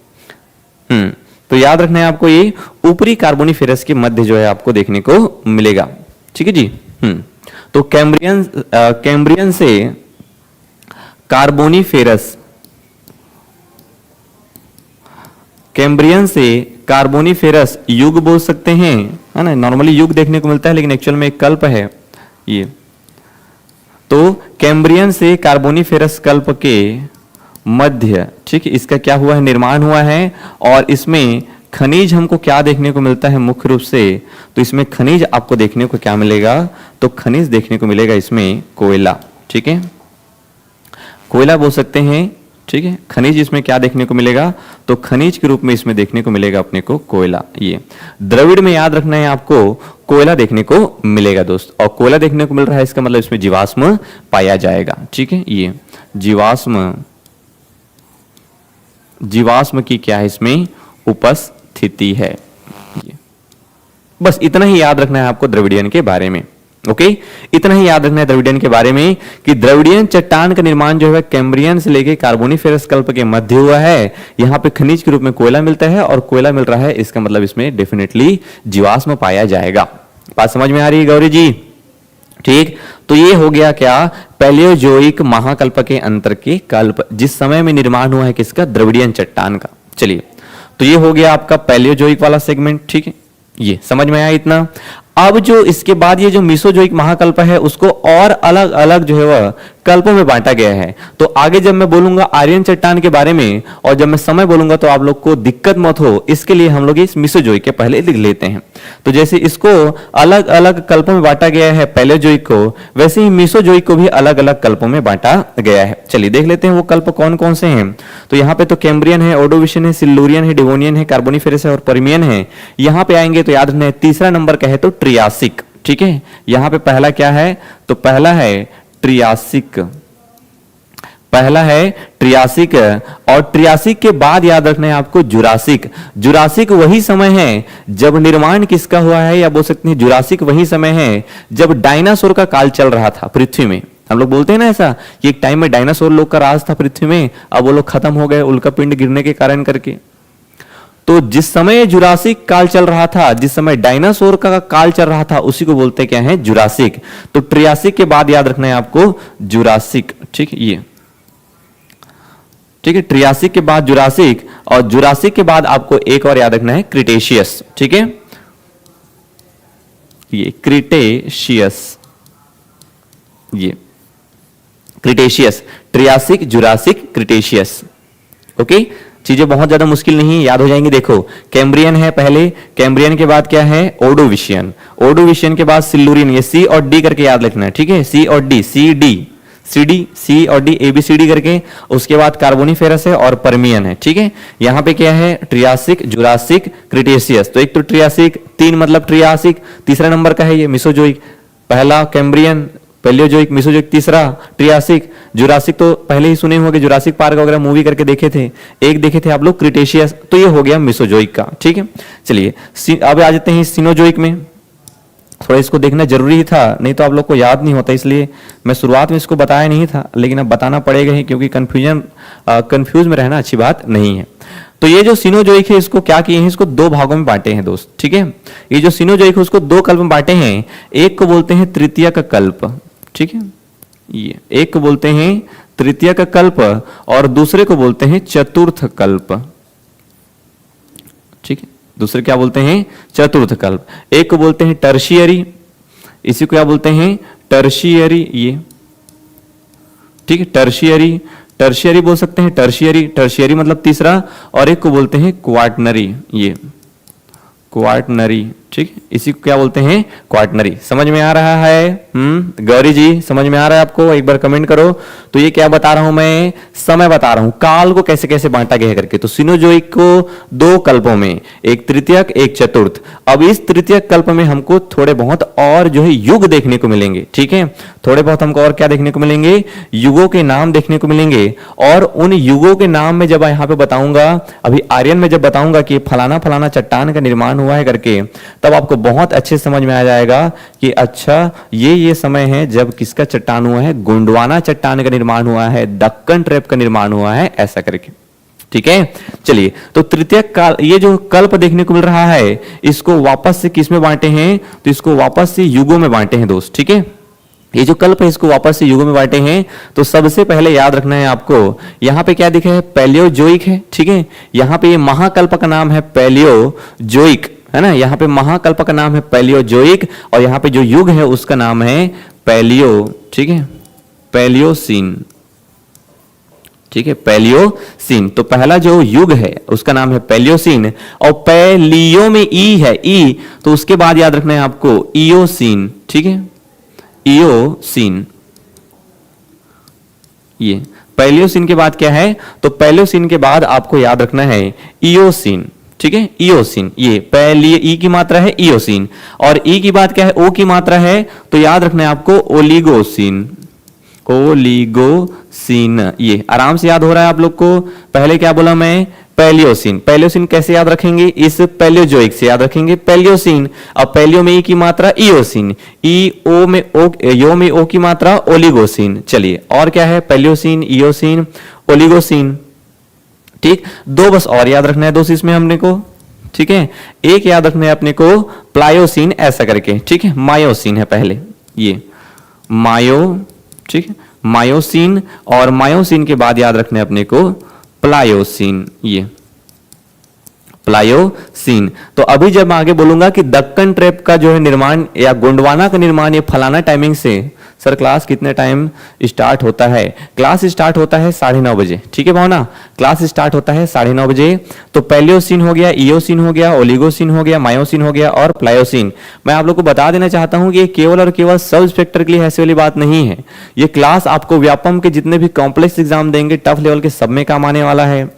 तो याद रखना है आपको, ये ऊपरी कार्बोनिफेरस के मध्य जो है आपको देखने को मिलेगा, ठीक है जी। तो कैम्ब्रियन से कार्बोनिफेरस युग बोल सकते हैं, है ना। नॉर्मली युग देखने को मिलता है लेकिन एक्चुअल में एक कल्प है ये। तो कैम्ब्रियन से कार्बोनिफेरस कल्प के मध्य, ठीक है, इसका क्या हुआ है, निर्माण हुआ है। और इसमें खनिज हमको क्या देखने को मिलता है मुख्य रूप से, तो इसमें खनिज आपको देखने को क्या मिलेगा, तो खनिज देखने को मिलेगा इसमें कोयला, ठीक है, कोयला बोल सकते हैं, ठीक है। खनिज इसमें क्या देखने को मिलेगा, तो खनिज के रूप में इसमें देखने को मिलेगा अपने को कोयला। ये द्रविड़ में याद रखना है आपको, कोयला देखने को मिलेगा दोस्त। और कोयला देखने को मिल रहा है इसका मतलब इसमें जीवाश्म पाया जाएगा, ठीक है। ये जीवाश्म की क्या है इसमें उपस्थिति है। ये बस इतना ही याद रखना है आपको द्रविडियन के बारे में, ओके। इतना ही याद रखना है द्रविडियन के बारे में कि द्रविडियन चट्टान का निर्माण जो है कैम्ब्रियन से लेके कार्बोनिफेरस कल्प के मध्य हुआ है। यहां पे खनिज के रूप में कोयला मिलता है और कोयला मिल रहा है, इसका मतलब इसमें डेफिनेटली जीवाश्म पाया जाएगा। बात समझ में आ रही है गौरी जी? ठीक, तो ये हो गया क्या, पैलियोजोइक महाकल्प के अंतर के कल्प, जिस समय में निर्माण हुआ है किसका, द्रविडियन चट्टान का। चलिए, तो ये हो गया आपका पैलियोजोइक वाला सेगमेंट, ठीक है, ये समझ में आया इतना। अब जो इसके बाद ये जो मीसोजोइक महाकल्प है उसको और अलग अलग जो है वह कल्पों में बांटा गया है। तो आगे जब मैं बोलूंगा आर्यन चट्टान के बारे में और जब मैं समय बोलूंगा तो आप लोग को दिक्कत मत हो, इसके लिए हम लोग इस मीसोजोइक के पहले लिख लेते हैं। तो जैसे इसको अलग अलग कल्पों में बांटा गया है पैलियोजोइक को, वैसे ही मीसोजोइक को भी अलग अलग कल्पों में बांटा गया है। चलिए देख लेते हैं वो कल्प कौन कौन से हैं। तो यहाँ पे तो कैम्ब्रियन है, ऑर्डोविशियन है, सिल्लूरियन है, डिवोनियन है, कार्बोनिफेरस है और पर्मियन है। यहाँ पे आएंगे तो याद रखना है तीसरा नंबर का है तो ट्रियासिक, ठीक है। यहाँ पे पहला क्या है, तो पहला है ट्रियासिक, और ट्रियासिक के बाद याद रखना है आपको जुरासिक। जुरासिक वही समय है जब निर्माण किसका हुआ है, या बोल सकते हैं जुरासिक वही समय है जब डायनासोर का काल चल रहा था पृथ्वी में। हम लोग बोलते हैं ना ऐसा कि एक टाइम में डायनासोर लोग का राज था पृथ्वी में, अब वो लोग खत्म हो गए उल्कापिंड गिरने के कारण करके। तो जिस समय जुरासिक काल चल रहा था, जिस समय डायनासोर का काल चल रहा था, उसी को बोलते क्या है, जुरासिक। तो ट्रियासिक के बाद याद रखना है आपको जुरासिक, ठीक है, ये ठीक है। ट्रियासिक के बाद जुरासिक, और जुरासिक के बाद आपको एक और याद रखना है क्रिटेशियस, ठीक है, ये क्रिटेशियस, ये Cretaceous, Triassic, Jurassic, Cretaceous, okay. चीजें बहुत ज्यादा मुश्किल नहीं, याद हो जाएंगी। देखो कैम्ब्रियन है पहले, कैम्ब्रियन के बाद क्या है, ऑर्डोविशियन, ऑर्डोविशियन के बाद सिल्लूरियन, ये सी और डी करके याद रखना है, ठीक है, सी और डी, सी और डी ABCD करके, उसके बाद कार्बोनिफेरस है और पर्मियन है, ठीक है। यहाँ पे क्या है, ट्रियासिक, जुरासिक, क्रिटेशियस। तो एक तो ट्रियासिक, 3 मतलब ट्रियासिक, तीसरा नंबर का है ये मिसोजोइक, पहला कैम्ब्रियन, पैलियोजोइक, मिसोजोइक, तीसरा ट्रियासिक, जुरासिक तो पहले ही सुने होंगे, जुरासिक पार्क वगैरह मूवी करके देखे थे। एक देखे थे आप लोग क्रिटेशियस, तो ये हो गया मिसोजोइक का, ठीक है। चलिए अब आ जाते हैं सिनोजोइक में। थोड़ा इसको देखना जरूरी ही था, नहीं तो आप लोग को याद नहीं होता, इसलिए मैं शुरुआत में इसको बताया नहीं था, लेकिन अब बताना पड़ेगा ही, क्योंकि कंफ्यूज में रहना अच्छी बात नहीं है। तो ये जो सिनोजोइक है, इसको क्या किए हैं, इसको 2 भागों में बांटे हैं दोस्त, ठीक है। ये जो सिनोजोइक है उसको 2 कल्प में बांटे हैं। एक को बोलते हैं तृतीयक कल्प, ठीक है, ये एक को बोलते हैं तृतीयक कल्प और दूसरे को बोलते हैं चतुर्थ कल्प, ठीक है। दूसरे क्या बोलते हैं, चतुर्थ कल्प। एक को बोलते हैं टर्शियरी, इसी को क्या बोलते हैं, टर्शियरी, ये ठीक है, टर्शियरी, टर्शियरी बोल सकते हैं, टर्शियरी, टर्शियरी मतलब तीसरा। और एक को बोलते हैं क्वार्टनरी, ये क्वार्टनरी, ठीक है, इसी को क्या बोलते हैं, क्वार्टनरी। समझ में आ रहा है? गौरी जी समझ में आ रहा है आपको? एक बार कमेंट करो। तो ये क्या बता रहा हूं मैं, समय बता रहा हूं, काल को कैसे कैसे बांटा गया है करके। तो सिनोजोइक को 2 कल्पों में, एक तृतीयक एक चतुर्थ। अब इस तृतीयक कल्प में हमको थोड़े बहुत और जो है युग देखने को मिलेंगे, ठीक है। थोड़े बहुत हमको और क्या देखने को मिलेंगे, युगों के नाम देखने को मिलेंगे। और उन युगों के नाम में जब यहाँ पे बताऊंगा, अभी आर्यन में जब बताऊंगा कि फलाना फलाना चट्टान का निर्माण हुआ है करके, तब आपको बहुत अच्छे समझ में आ जाएगा कि अच्छा ये समय है जब किसका चट्टान हुआ है, गोंडवाना चट्टान का निर्माण हुआ है, दक्कन ट्रैप का निर्माण हुआ है, ऐसा करके, ठीक है। चलिए, तो तृतीय काल, ये जो कल्प देखने को मिल रहा है, इसको वापस से किस में बांटे हैं, तो इसको वापस से युगों में बांटे हैं दोस्त, ठीक है। ये जो कल्प है इसको वापस से युगों में बांटे हैं। तो सबसे पहले याद रखना है आपको, यहां पे क्या दिखा है, पैलियोजोइक है, ठीक है। यहां पे ये महाकल्प का नाम है पैलियोजोइक, है ना। यहाँ पे महाकल्प का नाम है पैलियोजोइक और यहाँ पे जो युग है उसका नाम है पैलियो, ठीक है, पैलियोसीन, ठीक है, पैलियोसीन। तो पहला जो युग है उसका नाम है पैलियोसीन। और पैलियो में ई है, ई, तो उसके बाद याद रखना है आपको इयोसीन, ठीक है, इयोसीन। ये पैलियोसीन के बाद क्या है, तो पैलियोसीन के बाद आपको याद रखना है इयोसीन, ठीक है, इयोसीन। ये पहली ई की मात्रा है इयोसीन, और ई की बात क्या है, ओ की मात्रा है, तो याद रखना है आपको ओलिगोसीन, ओलिगोसीन। ये आराम से याद हो रहा है आप लोग को। पहले क्या बोला मैं, पैलियोसीन। पैलियोसीन कैसे याद रखेंगे, इस पैलियोजोइक से याद रखेंगे पैलियोसीन। अब पैलियो में ई की मात्रा इयोसीन, ई ओ में ओ, यो में ओ की मात्रा ओलिगोसीन। चलिए और क्या है, पैलियोसीन, इयोसीन, ओलिगोसीन, ठीक। 2 बस और याद रखना है दोस्त इसमें हमने को, ठीक है। एक याद रखना है अपने को प्लायोसीन, ऐसा करके, ठीक है, मायोसीन है पहले, ये मायो, ठीक है, मायोसीन। और मायोसीन के बाद याद रखना है अपने को प्लायोसीन, ये प्लायोसीन। तो अभी जब मैं आगे बोलूंगा कि दक्कन ट्रैप का जो है निर्माण या गोंडवाना का निर्माण ये फलाना टाइमिंग से, सर क्लास कितने टाइम स्टार्ट होता है, क्लास स्टार्ट होता है 9:30 बजे, ठीक है भावना, क्लास स्टार्ट होता है 9:30 बजे। तो पैलियोसीन हो गया, इयोसीन हो गया, ओलिगोसीन हो गया, मायोसीन हो गया और प्लायोसीन। मैं आप लोग को बता देना चाहता हूं कि ये केवल और केवल सब इंस्पेक्टर के लिए ऐसी वाली बात नहीं है। ये क्लास आपको व्यापम के जितने भी कॉम्प्लेक्स एग्जाम देंगे, टफ लेवल के, सब में काम आने वाला है।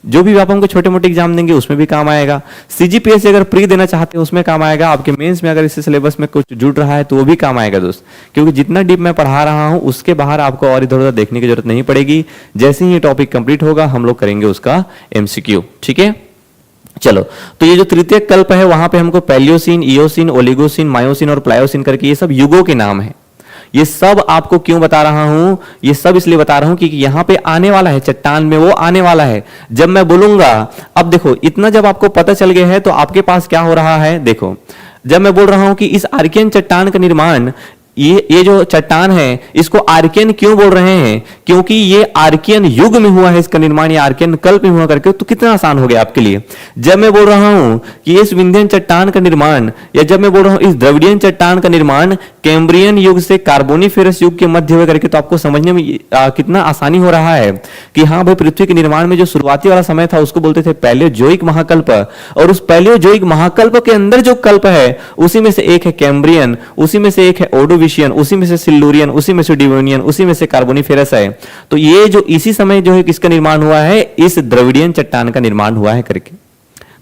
जो भी व्यापम को छोटे मोटे एग्जाम देंगे उसमें भी काम आएगा। सीजीपीएस अगर प्री देना चाहते हैं उसमें काम आएगा। आपके मेंस में अगर इस सिलेबस में कुछ जुड़ रहा है तो वो भी काम आएगा दोस्त, क्योंकि जितना डीप मैं पढ़ा रहा हूं उसके बाहर आपको और इधर उधर देखने की जरूरत नहीं पड़ेगी। जैसे ही ये टॉपिक कंप्लीट होगा हम लोग करेंगे उसका एमसीक्यू, ठीक है। चलो, तो ये जो तृतीय कल्प है वहां पे हमको पैलियोसीन, इयोसीन, ओलिगोसीन, मायोसीन और प्लायोसीन करके ये सब युगों के नाम है। ये सब आपको क्यों बता रहा हूं, ये सब इसलिए बता रहा हूं कि यहां पे आने वाला है, चट्टान में वो आने वाला है जब मैं बोलूंगा। अब देखो, इतना जब आपको पता चल गया है तो आपके पास क्या हो रहा है, देखो जब मैं बोल रहा हूं कि इस आर्कियन चट्टान का निर्माण, ये जो चट्टान है इसको आर्कियन क्यों बोल रहे हैं, क्योंकि ये आर्कियन युग में हुआ है इसका निर्माण, ये आर्कियन कल्प में हुआ करके। तो कितना आसान हो गया आपके लिए। जब मैं बोल रहा हूं कि इस विंध्यन चट्टान का निर्माण, या जब मैं बोल रहा हूं इस द्रविडियन चट्टान का निर्माण कैम्ब्रियन युग से कार्बोनिफेरस युग के मध्य में करके, तो आपको समझने में कितना आसानी हो रहा है कि हाँ भाई, पृथ्वी के निर्माण में जो शुरुआती वाला समय था उसको बोलते थे पैलियोजोइक महाकल्प, और उस पैलियोजोइक महाकल्प के अंदर जो कल्प है उसी में से एक है कैम्ब्रियन, उसी में से एक है ओर्डोविशियन, ऑर्डोविशियन, उसी में से सिल्लूरियन, उसी में से डिवोनियन, उसी में से कार्बोनिफेरस है। तो ये जो इसी समय जो है किसका निर्माण हुआ है, इस द्रविडियन चट्टान का निर्माण हुआ है करके।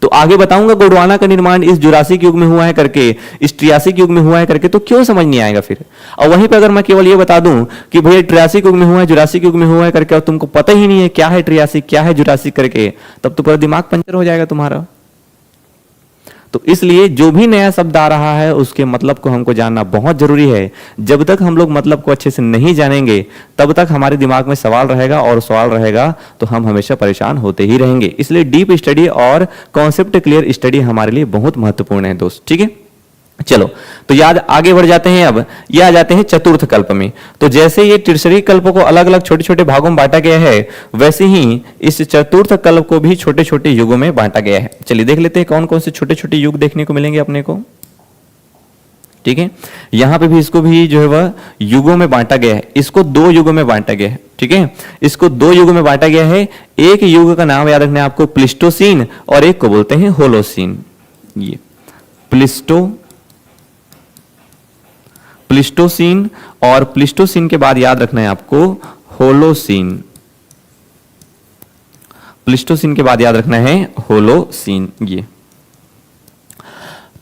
तो आगे बताऊंगा गोंडवाना का निर्माण इस जुरासिक युग में हुआ है करके, इस ट्रियासिक युग में हुआ है करके, तो क्यों समझ नहीं आएगा फिर। और वहीं पे अगर मैं केवल ये बता दूं कि भैया ट्रियासिक युग में हुआ है, जुरासिक युग में हुआ है करके, और तुमको पता ही नहीं है क्या है ट्रियासिक क्या है जुरासिक करके, तब तो पूरा दिमाग पंचर हो जाएगा तुम्हारा। तो इसलिए जो भी नया शब्द आ रहा है उसके मतलब को हमको जानना बहुत जरूरी है। जब तक हम लोग मतलब को अच्छे से नहीं जानेंगे तब तक हमारे दिमाग में सवाल रहेगा, और सवाल रहेगा तो हम हमेशा परेशान होते ही रहेंगे। इसलिए डीप स्टडी और कॉन्सेप्ट क्लियर स्टडी हमारे लिए बहुत महत्वपूर्ण है दोस्त, ठीक है। चलो तो याद आगे बढ़ जाते हैं। अब ये आ जाते हैं चतुर्थ कल्प में। तो जैसे ये तिरसरी कल्प को अलग अलग छोटे छोटे भागों में बांटा गया है, वैसे ही इस चतुर्थ कल्प को भी छोटे छोटे युगों में बांटा गया है। चलिए देख लेते हैं कौन कौन से छोटे छोटे युग देखने को मिलेंगे अपने को, ठीक है। यहां पे भी इसको भी जो है वह युगों में बांटा गया है। इसको 2 युगों में बांटा गया है, ठीक है। इसको 2 युगों में बांटा गया है। एक युग का नाम याद रखना है आपको, प्लिस्टोसीन, और एक को बोलते हैं होलोसीन। ये प्लिस्टोसीन और प्लिस्टोसीन के बाद याद रखना है आपको होलोसीन। प्लिस्टोसीन के बाद याद रखना है होलोसीन। ये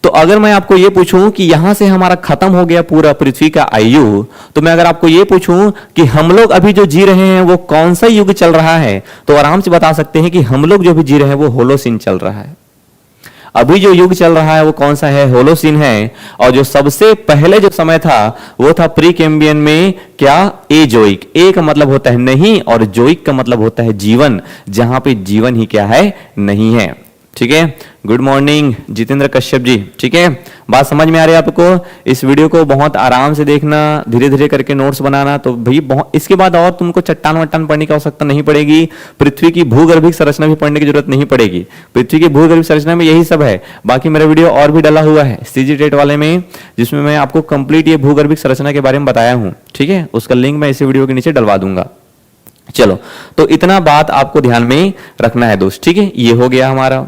तो अगर मैं आपको ये पूछूं कि यहां से हमारा खत्म हो गया पूरा पृथ्वी का आयु, तो मैं अगर आपको ये पूछूं कि हम लोग अभी जो जी रहे हैं वो कौन सा युग चल रहा है, तो आराम से बता सकते हैं कि हम लोग जो भी जी रहे हैं वो होलोसीन चल रहा है। अभी जो युग चल रहा है वो कौन सा है, होलोसीन है। और जो सबसे पहले जो समय था वो था प्री कैम्बियन में क्या, एजोइक। ए का मतलब होता है नहीं और जोइक का मतलब होता है जीवन, जहां पे जीवन ही क्या है, नहीं है, ठीक है। गुड मॉर्निंग जितेंद्र कश्यप जी, ठीक है। बात समझ में आ रही है आपको। इस वीडियो को बहुत आराम से देखना, धीरे धीरे करके नोट्स बनाना। तो भाई बहुत, इसके बाद और तुमको चट्टान वट्टान पढ़ने की आवश्यकता नहीं पड़ेगी। पृथ्वी की भूगर्भिक संरचना भी पढ़ने की जरूरत नहीं पड़ेगी। पृथ्वी की भूगर्भिक संरचना में यही सब है। बाकी मेरा वीडियो और भी डला हुआ है सीजी टेट वाले में, जिसमें मैं आपको कंप्लीट ये भूगर्भिक संरचना के बारे में बताया हूं, ठीक है। उसका लिंक मैं इसी वीडियो के नीचे डलवा दूंगा। चलो तो इतना बात आपको ध्यान में रखना है दोस्त, ठीक है। ये हो गया हमारा।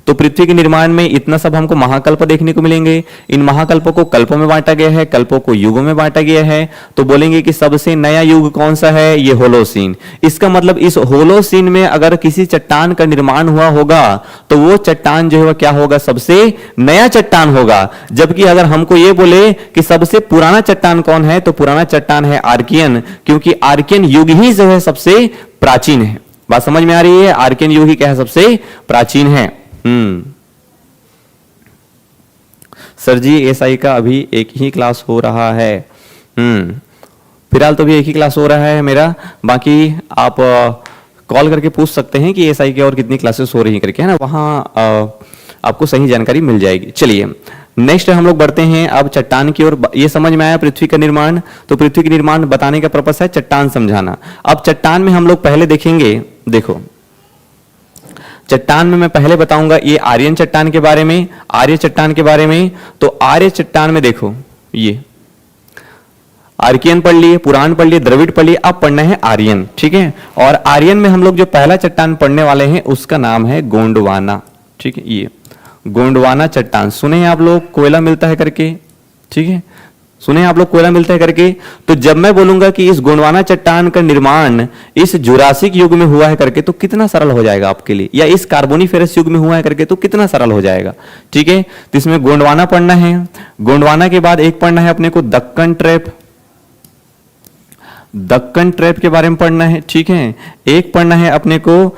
तो पृथ्वी के निर्माण में इतना सब हमको महाकल्प देखने को मिलेंगे। इन महाकल्पों को कल्पों में बांटा गया है, कल्पों को युगों में बांटा गया है। तो बोलेंगे कि सबसे नया युग कौन सा है, ये होलोसीन। इसका मतलब इस होलोसीन में अगर किसी चट्टान का निर्माण हुआ होगा तो वो चट्टान जो है वह क्या होगा, सबसे नया चट्टान होगा। जबकि अगर हमको ये बोले कि सबसे पुराना चट्टान कौन है, तो पुराना चट्टान है आर्कियन, क्योंकि आर्कियन युग ही जो है सबसे प्राचीन है। बात समझ में आ रही है, आर्कियन युग ही क्या है, सबसे प्राचीन है। सर जी एसआई का अभी एक ही क्लास हो रहा है। फिलहाल तो भी एक ही क्लास हो रहा है मेरा। बाकी आप कॉल करके पूछ सकते हैं कि एसआई की और कितनी क्लासेस हो रही हैं करके, है ना। वहां आपको सही जानकारी मिल जाएगी। चलिए नेक्स्ट हम लोग बढ़ते हैं अब चट्टान की ओर। ये समझ में आया पृथ्वी का निर्माण। तो पृथ्वी का निर्माण बताने का पर्पस है चट्टान समझाना। अब चट्टान में हम लोग पहले देखेंगे, देखो चट्टान में मैं पहले बताऊंगा ये आर्यन चट्टान के बारे में, आर्य चट्टान के बारे में। तो आर्य चट्टान में देखो, ये आर्कियन पढ़ लिए, पुराण पढ़ लिए, द्रविड़ पढ़ लिए, अब पढ़ना है आर्यन, ठीक है। और आर्यन में हम लोग जो पहला चट्टान पढ़ने वाले हैं उसका नाम है गोंडवाना, ठीक है। ये गोंडवाना चट्टान सुने हैं आप लोग, कोयला मिलता है करके, ठीक है। सुने हैं आप लोग कोयला मिलता है करके। तो जब मैं बोलूंगा कि इस गोंडवाना चट्टान का निर्माण इस जुरासिक युग में हुआ है करके, तो कितना सरल हो जाएगा आपके लिए, या इस कार्बोनिफेरस युग में हुआ है करके तो कितना सरल हो जाएगा, ठीक है। तो इसमें गोंडवाना पढ़ना है। गोंडवाना के बाद एक पढ़ना है अपने को दक्कन ट्रैप, दक्कन ट्रैप के बारे में पढ़ना है, ठीक है। एक पढ़ना है अपने को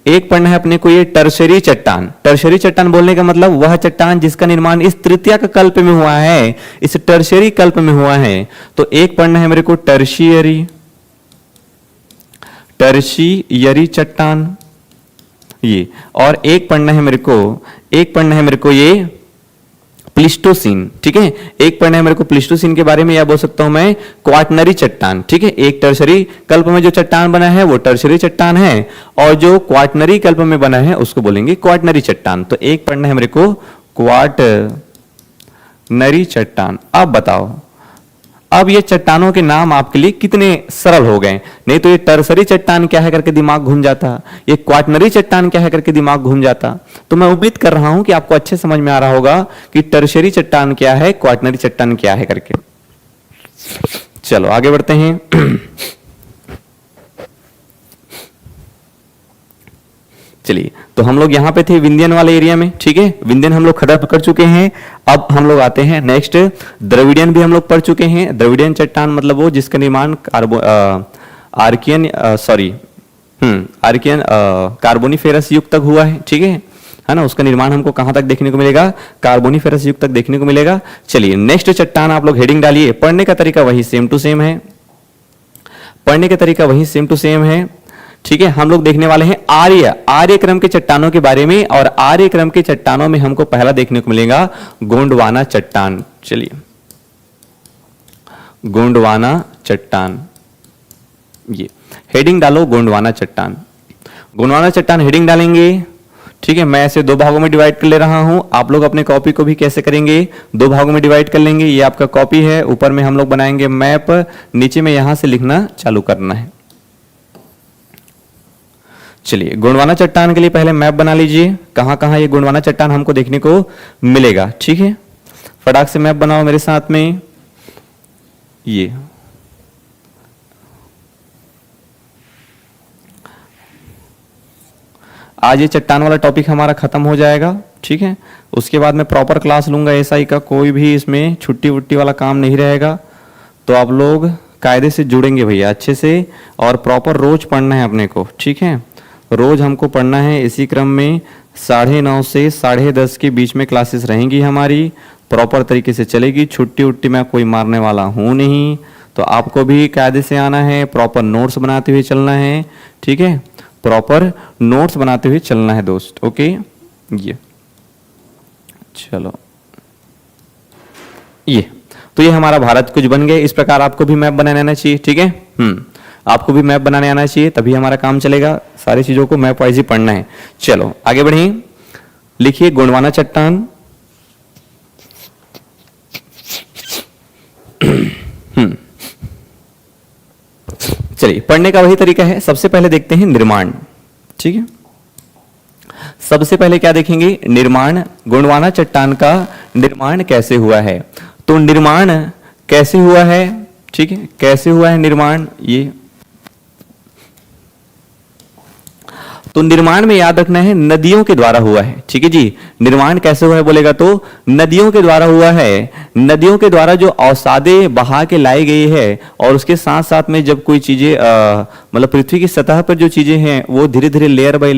एक पढ़ना है अपने को ये टर्शरी चट्टान। टर्शरी चट्टान बोलने का मतलब वह चट्टान जिसका निर्माण इस तृतीय कल्प में हुआ है, इस टर्शरी कल्प में हुआ है। तो एक पढ़ना है मेरे को टर्शियरी चट्टान ये, और एक पढ़ना है मेरे को ये प्लिस्टोसीन, ठीक है। एक पढ़ना है मेरे को प्लिस्टोसीन के बारे में, या बोल सकता हूं मैं क्वाटनरी चट्टान, ठीक है। एक टर्शरी कल्प में जो चट्टान बना है वो टर्शरी चट्टान है, और जो क्वाटनरी कल्प में बना है उसको बोलेंगे क्वाटनरी चट्टान। तो एक पढ़ना है मेरे को क्वाटनरी चट्टान। अब बताओ, अब ये चट्टानों के नाम आपके लिए कितने सरल हो गए। नहीं तो ये टर्सरी चट्टान क्या है करके दिमाग घूम जाता, ये क्वाटनरी चट्टान क्या है करके दिमाग घूम जाता। तो मैं उम्मीद कर रहा हूं कि आपको अच्छे समझ में आ रहा होगा कि टर्शरी चट्टान क्या है, क्वाटनरी चट्टान क्या है करके। चलो आगे बढ़ते हैं। चलिए, तो हम लोग यहां पे थे विंध्यन वाले एरिया में, ठीक है। विंध्यन हम लोग खत्म कर चुके हैं। अब हम लोग आते हैं नेक्स्ट, द्रविडियन भी हम लोग पढ़ चुके हैं। द्रविडियन चट्टान मतलब वो जिसका निर्माण आर्कियन कार्बोनिफेरस युग तक हुआ है ना। उसका निर्माण हमको कहां तक देखने को मिलेगा? कार्बोनिफेरस युग तक देखने को मिलेगा। चलिए नेक्स्ट चट्टान आप लोग हेडिंग डालिए। पढ़ने का तरीका वही सेम टू सेम है, पढ़ने का तरीका वही सेम टू सेम है, ठीक है। हम लोग देखने वाले हैं आर्य क्रम के चट्टानों के बारे में, और आर्य क्रम के चट्टानों में हमको पहला देखने को मिलेगा गोंडवाना चट्टान। चलिए, गोंडवाना चट्टान, ये हेडिंग डालो गोंडवाना चट्टान। गोंडवाना चट्टान हेडिंग डालेंगे, ठीक है। मैं ऐसे दो भागों में डिवाइड कर ले रहा हूं। आप लोग अपने कॉपी को भी कैसे करेंगे? दो भागों में डिवाइड कर लेंगे। ये आपका कॉपी है, ऊपर में हम लोग बनाएंगे मैप, नीचे में यहां से लिखना चालू करना है। चलिए, गोंडवाना चट्टान के लिए पहले मैप बना लीजिए, कहां कहां ये गोंडवाना चट्टान हमको देखने को मिलेगा, ठीक है। फटाक से मैप बनाओ मेरे साथ में। ये आज ये चट्टान वाला टॉपिक हमारा खत्म हो जाएगा, ठीक है। उसके बाद मैं प्रॉपर क्लास लूंगा एसआई का, कोई भी इसमें छुट्टी वुट्टी वाला काम नहीं रहेगा। तो आप लोग कायदे से जुड़ेंगे भैया अच्छे से, और प्रॉपर रोज पढ़ना है अपने को, ठीक है। रोज हमको पढ़ना है। इसी क्रम में 9:30 से 10:30 के बीच में क्लासेस रहेंगी हमारी, प्रॉपर तरीके से चलेगी। छुट्टी उट्टी मैं कोई मारने वाला हूं नहीं, तो आपको भी कायदे से आना है, प्रॉपर नोट्स बनाते हुए चलना है, ठीक है। प्रॉपर नोट्स बनाते हुए चलना है दोस्त, ओके। ये चलो, ये तो ये हमारा भारत कुछ बन गए। इस प्रकार आपको भी मैप बनाने आना चाहिए, ठीक है। आपको भी मैप बनाने आना चाहिए, तभी हमारा काम चलेगा। सारी चीजों को मैप वाइज ही पढ़ना है। चलो आगे बढ़े, लिखिए गोंडवाना चट्टान। चलिए, पढ़ने का वही तरीका है। सबसे पहले देखते हैं निर्माण, ठीक है। सबसे पहले क्या देखेंगे? निर्माण। गोंडवाना चट्टान का निर्माण कैसे हुआ है? तो निर्माण कैसे हुआ है, ठीक है, कैसे हुआ है निर्माण? ये तो निर्माण में याद रखना है नदियों के द्वारा हुआ है, ठीक है जी। निर्माण कैसे हुआ है बोलेगा तो नदियों के द्वारा हुआ है। नदियों के द्वारा जो अवसादें बहा के लाई गई है, और उसके साथ साथ में जब कोई चीजें मतलब पृथ्वी की सतह पर जो चीजें हैं वो धीरे धीरे लेयर बाय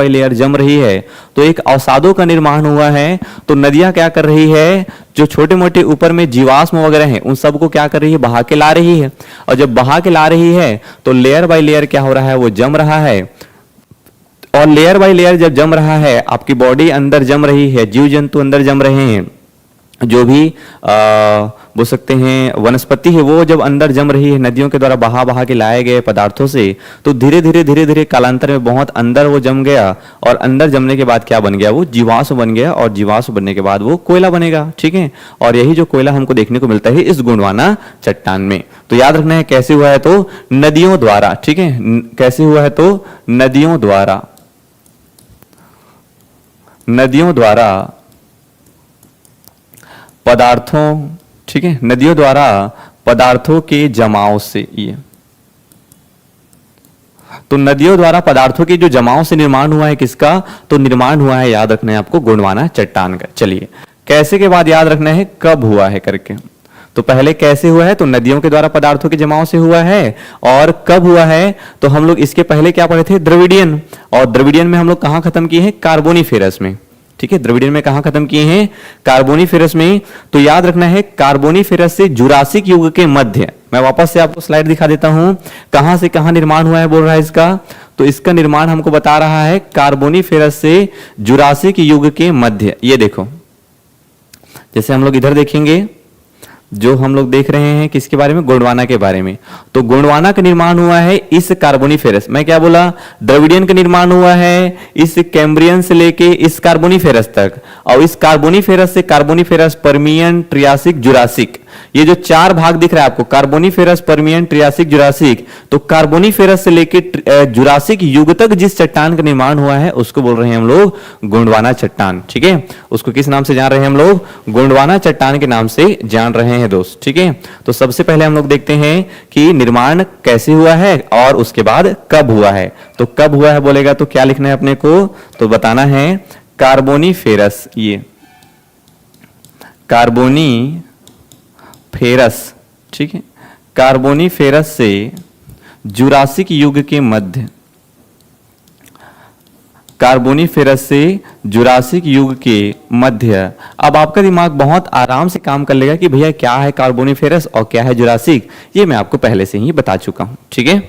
लेयर जम रही है, तो एक अवसादों का निर्माण हुआ है। तो नदियां क्या कर रही है? जो छोटे मोटे ऊपर में जीवाश्म वगैरह हैं उन सबको क्या कर रही है? बहा के ला रही है। और जब बहा के ला रही है तो लेयर बाय लेयर क्या हो रहा है? वो जम रहा है। और लेयर बाय लेयर जब जम रहा है, आपकी बॉडी अंदर जम रही है, जीव जंतु अंदर जम रहे हैं, जो भी बोल सकते हैं वनस्पति है, वो जब अंदर जम रही है नदियों के द्वारा बहा के लाए गए पदार्थों से, तो धीरे धीरे कालांतर में बहुत अंदर वो जम गया। और अंदर जमने के बाद क्या बन गया? वो जीवाश्म बन गया, और जीवाश्म बनने के बाद वो कोयला बनेगा, ठीक है। और यही जो कोयला हमको देखने को मिलता है इस गोंडवाना चट्टान में। तो याद रखना है कैसे हुआ है? तो नदियों द्वारा, ठीक है। कैसे हुआ है? तो नदियों द्वारा, नदियों द्वारा पदार्थों, ठीक है, नदियों द्वारा पदार्थों के जमाव से। ये तो नदियों द्वारा पदार्थों के जो जमाव से निर्माण हुआ है किसका? तो निर्माण हुआ है, याद रखना है आपको, गोंडवाना चट्टान का। चलिए, कैसे के बाद याद रखना है कब हुआ है करके। तो पहले कैसे हुआ है? तो नदियों के द्वारा पदार्थों के जमाव से हुआ है। और कब हुआ है? तो हम लोग इसके पहले क्या पढ़े थे? द्रविडियन। और द्रविडियन में हम लोग कहां खत्म किए हैं? कार्बोनिफेरस में, ठीक है। द्रविडियन में कहां खत्म किए हैं? कार्बोनिफेरस में। तो याद रखना है कार्बोनिफेरस से जुरासिक युग के मध्य। मैं वापस से आपको स्लाइड दिखा देता हूं, कहां से कहां निर्माण हुआ है बोल रहा है इसका। तो इसका निर्माण हमको बता रहा है कार्बोनिफेरस से जुरासिक युग के मध्य। ये देखो, जैसे हम लोग इधर देखेंगे, जो हम लोग देख रहे हैं किसके बारे में? गोंडवाना के बारे में। तो गोंडवाना का निर्माण हुआ है इस कार्बोनिफेरस, मैं क्या बोला? द्रविडियन का निर्माण हुआ है इस कैम्ब्रियन से लेके इस कार्बोनिफेरस तक। और इस कार्बोनिफेरस से कार्बोनिफेरस, पर्मियन, ट्रियासिक, जुरासिक, ये जो चार भाग दिख रहा है आपको, कार्बोनिफेरस, पर्मियन, ट्रियासिक, जुरासिक, तो कार्बोनिफेरस से लेकर जुरासिक युग तक जिस चट्टान का निर्माण हुआ है उसको बोल रहे हैं हम लोग गोंडवाना चट्टान। ठीक है, उसको किस नाम से जान रहे हैं हम लोग? गोंडवाना चट्टान के नाम से जान रहे हैं दोस्त। ठीक है, तो सबसे पहले हम लोग देखते हैं कि निर्माण कैसे हुआ है और उसके बाद कब हुआ है। तो कब हुआ है बोलेगा तो क्या लिखना है अपने को? तो बताना है कार्बोनिफेरस, ये कार्बोनिफेरस, ठीक है, कार्बोनिफेरस से जुरासिक युग के मध्य, कार्बोनिफेरस से जुरासिक युग के मध्य। अब आपका दिमाग बहुत आराम से काम कर लेगा कि भैया क्या है कार्बोनिफेरस और क्या है जुरासिक, ये मैं आपको पहले से ही बता चुका हूं। ठीक है,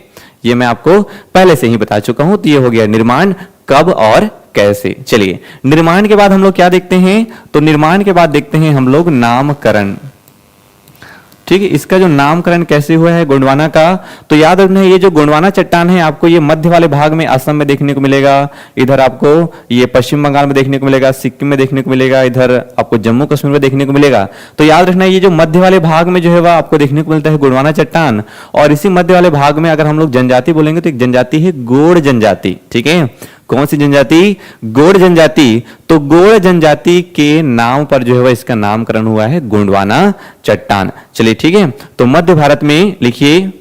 ये मैं आपको पहले से ही बता चुका हूं। तो ये हो गया निर्माण कब और कैसे। चलिए, निर्माण के बाद हम लोग क्या देखते हैं? तो निर्माण के बाद देखते हैं हम लोग नामकरण। ठीक है, इसका जो नामकरण कैसे हुआ है गोंडवाना का, तो याद रखना है ये जो गोंडवाना चट्टान है आपको ये मध्य वाले भाग में असम में देखने को मिलेगा, इधर आपको ये पश्चिम बंगाल में देखने को मिलेगा, सिक्किम में देखने को मिलेगा, इधर आपको जम्मू कश्मीर में देखने को मिलेगा। तो याद रखना ये जो मध्य वाले भाग में जो है वह आपको देखने को मिलता है गोंडवाना चट्टान। और इसी मध्य वाले भाग में अगर हम लोग जनजाति बोलेंगे तो एक जनजाति है गोंड जनजाति। ठीक है, कौन सी जनजाति? गोंड जनजाति। तो गोंड जनजाति के नाम पर जो है वह इसका नामकरण हुआ है गोंडवाना चट्टान। चलिए ठीक है, तो मध्य भारत में लिखिए,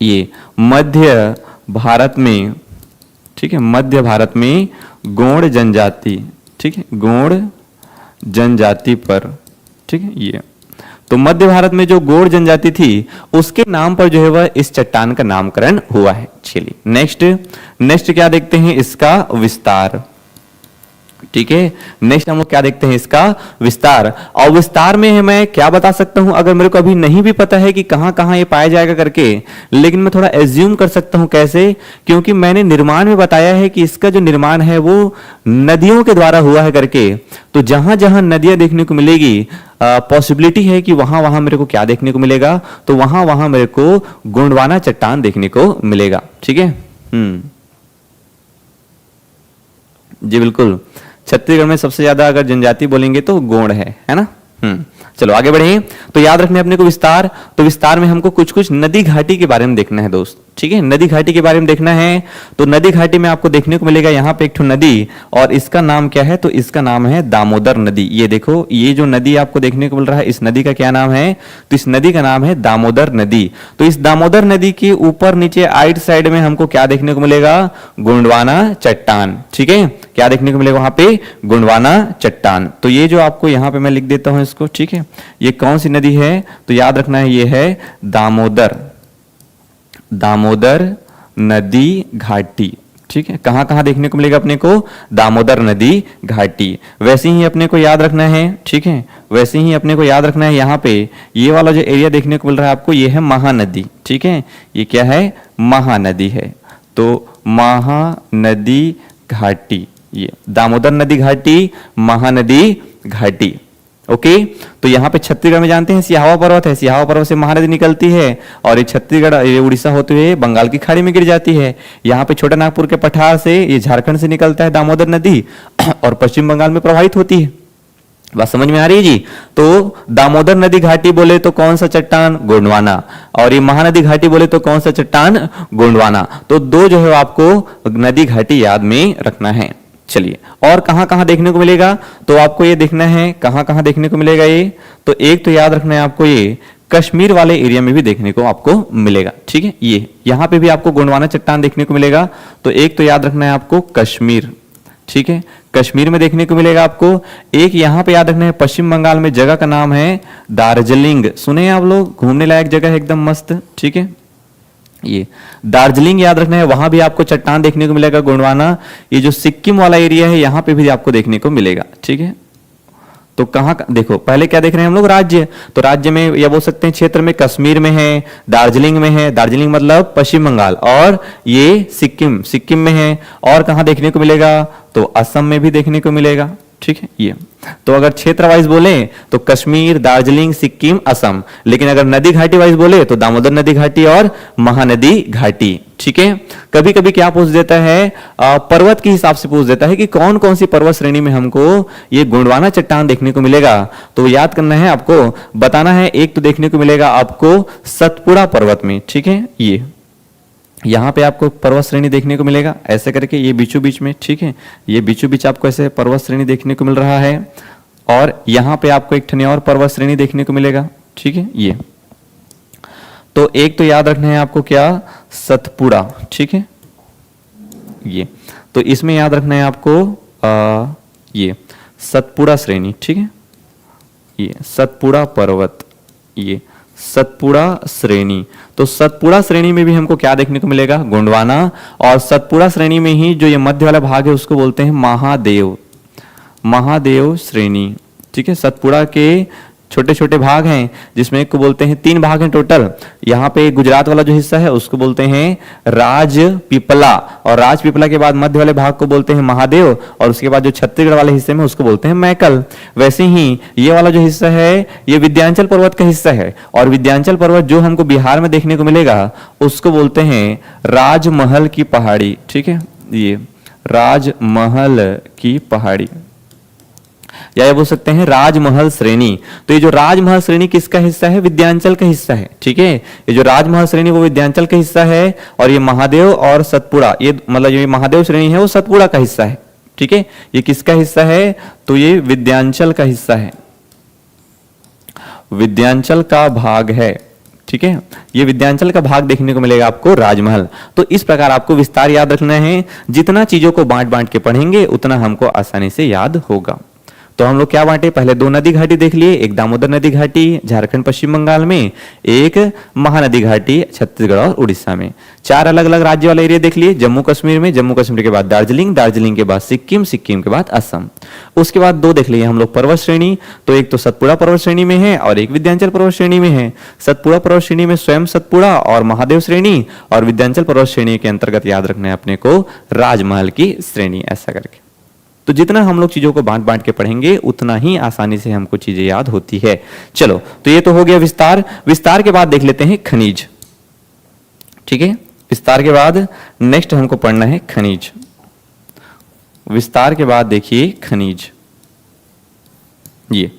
ये मध्य भारत में, ठीक है, मध्य भारत में गोंड जनजाति, ठीक है, गोंड जनजाति पर, ठीक है, ये तो मध्य भारत में जो गोंड जनजाति थी उसके नाम पर जो है वह इस चट्टान का नामकरण हुआ है। चलिए नेक्स्ट क्या देखते हैं? इसका विस्तार। ठीक है, नेक्स्ट हम लोग क्या देखते हैं? इसका विस्तार। और विस्तार में मैं क्या बता सकता हूं, अगर मेरे को अभी नहीं भी पता है कि कहां कहां ये पाया जाएगा करके, लेकिन मैं थोड़ा एज्यूम कर सकता हूं। कैसे? क्योंकि मैंने निर्माण में बताया है कि इसका जो निर्माण है वो नदियों के द्वारा हुआ है करके। तो जहां जहां नदियां देखने को मिलेगी, पॉसिबिलिटी है कि वहां वहां मेरे को क्या देखने को मिलेगा? तो वहां वहां मेरे को गोंडवाना चट्टान देखने को मिलेगा। ठीक है, जी बिल्कुल, छत्तीसगढ़ में सबसे ज्यादा अगर जनजाति बोलेंगे तो गोंड है ना। चलो आगे बढ़े। तो याद रखने अपने को विस्तार। तो विस्तार में हमको कुछ कुछ नदी घाटी के बारे में देखना है दोस्त। ठीक है, नदी घाटी के बारे में देखना है। तो नदी घाटी में आपको देखने को मिलेगा यहाँ पे एक ठो नदी, और इसका नाम क्या है? तो इसका नाम है दामोदर नदी। ये देखो, ये जो नदी आपको देखने को मिल रहा है, इस नदी का क्या नाम है? तो इस नदी का नाम है दामोदर नदी। तो इस दामोदर नदी के ऊपर नीचे आइट साइड में हमको क्या देखने को मिलेगा? गोंडवाना चट्टान। ठीक है, क्या देखने को मिलेगा वहां पे? गोंडवाना चट्टान। तो ये जो आपको यहाँ पे मैं लिख देता हूं इसको। ठीक है, ये कौन सी नदी है? तो याद रखना है ये है दामोदर, दामोदर नदी घाटी। ठीक है, कहां कहां देखने को मिलेगा अपने को? दामोदर नदी घाटी। वैसे ही अपने को याद रखना है, ठीक है, वैसे ही अपने को याद रखना है यहाँ पे ये वाला जो एरिया देखने को मिल रहा है आपको, ये है महानदी। ठीक है, ये क्या है? महानदी है। तो महानदी घाटी, ये दामोदर नदी घाटी, महानदी घाटी। ओके, तो यहाँ पे छत्तीसगढ़ में जानते हैं सिहावा पर्वत है, सिहावा पर्वत से महानदी निकलती है और ये छत्तीसगढ़, ये उड़ीसा होते हुए बंगाल की खाड़ी में गिर जाती है। यहाँ पे छोटा नागपुर के पठार से, ये झारखंड से निकलता है दामोदर नदी और पश्चिम बंगाल में प्रवाहित होती है। बात समझ में आ रही है जी? तो दामोदर नदी घाटी बोले तो कौन सा चट्टान? गोंडवाना। और ये महानदी घाटी बोले तो कौन सा चट्टान? गोंडवाना। तो दो जो है आपको नदी घाटी याद में रखना है। चलिए, और कहां कहां देखने को मिलेगा? तो आपको ये देखना है कहां कहां देखने को मिलेगा ये। तो एक तो याद रखना है आपको ये कश्मीर वाले एरिया में भी देखने को आपको मिलेगा। ठीक है, ये यहां पे भी आपको गोंडवाना चट्टान देखने को मिलेगा। तो एक तो याद रखना है आपको कश्मीर। ठीक है, कश्मीर में देखने को मिलेगा आपको। एक यहां पे याद रखना है पश्चिम बंगाल में जगह का नाम है दार्जिलिंग। सुने आप लोग? घूमने लायक जगह है एकदम मस्त। ठीक है, ये दार्जिलिंग याद रखना है, वहां भी आपको चट्टान देखने को मिलेगा गोंडवाना। ये जो सिक्किम वाला एरिया है यहां पे भी आपको देखने को मिलेगा। ठीक है, तो कहां देखो, पहले क्या देख रहे हैं हम लोग? राज्य। तो राज्य में या बोल सकते हैं क्षेत्र में कश्मीर में है, दार्जिलिंग में है, दार्जिलिंग मतलब पश्चिम बंगाल, और ये सिक्किम, सिक्किम में है। और कहां देखने को मिलेगा? तो असम में भी देखने को मिलेगा। ठीक है ये। तो अगर क्षेत्र वाइज बोले तो कश्मीर, दार्जिलिंग, सिक्किम, असम। लेकिन अगर नदी घाटी वाइज बोले तो दामोदर नदी घाटी और महानदी घाटी। ठीक है। कभी कभी क्या पूछ देता है, पर्वत के हिसाब से पूछ देता है कि कौन कौन सी पर्वत श्रेणी में हमको ये गोंडवाना चट्टान देखने को मिलेगा। तो याद करना है आपको, बताना है। एक तो देखने को मिलेगा आपको सतपुड़ा पर्वत में। ठीक है ये, यहां पे आपको पर्वत श्रेणी देखने को मिलेगा ऐसे करके, ये बीचों बीच में। ठीक है, ये बीचों बीच आपको ऐसे पर्वत श्रेणी देखने को मिल रहा है। और यहां पे आपको एक ठने और पर्वत श्रेणी देखने को मिलेगा। ठीक है ये, तो एक तो याद रखना है आपको क्या, सतपुड़ा। ठीक है ये, तो इसमें याद रखना है आपको ये सतपुड़ा श्रेणी। ठीक है ये सतपुड़ा पर्वत, ये सतपुड़ा श्रेणी। तो सतपुड़ा श्रेणी में भी हमको क्या देखने को मिलेगा, गोंडवाना। और सतपुड़ा श्रेणी में ही जो ये मध्य वाला भाग है उसको बोलते हैं महादेव, महादेव श्रेणी। ठीक है, सतपुड़ा के छोटे छोटे भाग हैं जिसमें एक को बोलते हैं, 3 भाग हैं टोटल। यहाँ पे गुजरात वाला जो हिस्सा है उसको बोलते हैं राजपीपला, और राजपीपला के बाद मध्य वाले भाग को बोलते हैं महादेव, और उसके बाद जो छत्तीसगढ़ वाले हिस्से में उसको बोलते हैं मैकल। वैसे ही ये वाला जो हिस्सा है ये विंध्याचल पर्वत का हिस्सा है, और विंध्याचल पर्वत जो हमको बिहार में देखने को मिलेगा उसको बोलते हैं राजमहल की पहाड़ी। ठीक है ये राजमहल की पहाड़ी, या ये बोल सकते हैं राजमहल श्रेणी। तो ये जो राजमहल श्रेणी किसका हिस्सा है, विंध्याचल का हिस्सा है। ठीक है, ये जो राजमहल श्रेणी वो विंध्याचल का हिस्सा है, और ये महादेव और सतपुड़ा, ये मतलब ये महादेव श्रेणी है वो सतपुड़ा का हिस्सा है। ठीक है, ये किसका हिस्सा है, तो ये विंध्याचल का हिस्सा है, विंध्याचल का भाग है। ठीक है, ये विंध्याचल का भाग देखने को मिलेगा आपको राजमहल। तो इस प्रकार आपको विस्तार याद रखना है, जितना चीजों को बांट बांट के पढ़ेंगे उतना हमको आसानी से याद होगा। तो हम लोग क्या बांटे, पहले 2 नदी घाटी देख लिए, एक दामोदर नदी घाटी झारखंड पश्चिम बंगाल में, एक महानदी घाटी छत्तीसगढ़ और उड़ीसा में। 4 अलग अलग राज्य वाले एरिया देख लिए, जम्मू कश्मीर में, जम्मू कश्मीर के बाद दार्जिलिंग, दार्जिलिंग के बाद सिक्किम, सिक्किम के बाद असम। उसके बाद 2 देख लिए हम लोग पर्वत श्रेणी, तो एक तो सतपुड़ा पर्वत श्रेणी में है और एक विंध्याचल पर्वत श्रेणी में है। सतपुड़ा पर्वत श्रेणी में स्वयं सतपुड़ा और महादेव श्रेणी, और विंध्याचल पर्वत श्रेणी के अंतर्गत याद रखना है अपने को राजमहल की श्रेणी, ऐसा करके। तो जितना हम लोग चीजों को बांट बांट के पढ़ेंगे उतना ही आसानी से हमको चीजें याद होती है। चलो, तो ये तो हो गया विस्तार। विस्तार के बाद देख लेते हैं खनिज। ठीक है, विस्तार के बाद नेक्स्ट हमको पढ़ना है खनिज। विस्तार के बाद देखिए खनिज, ये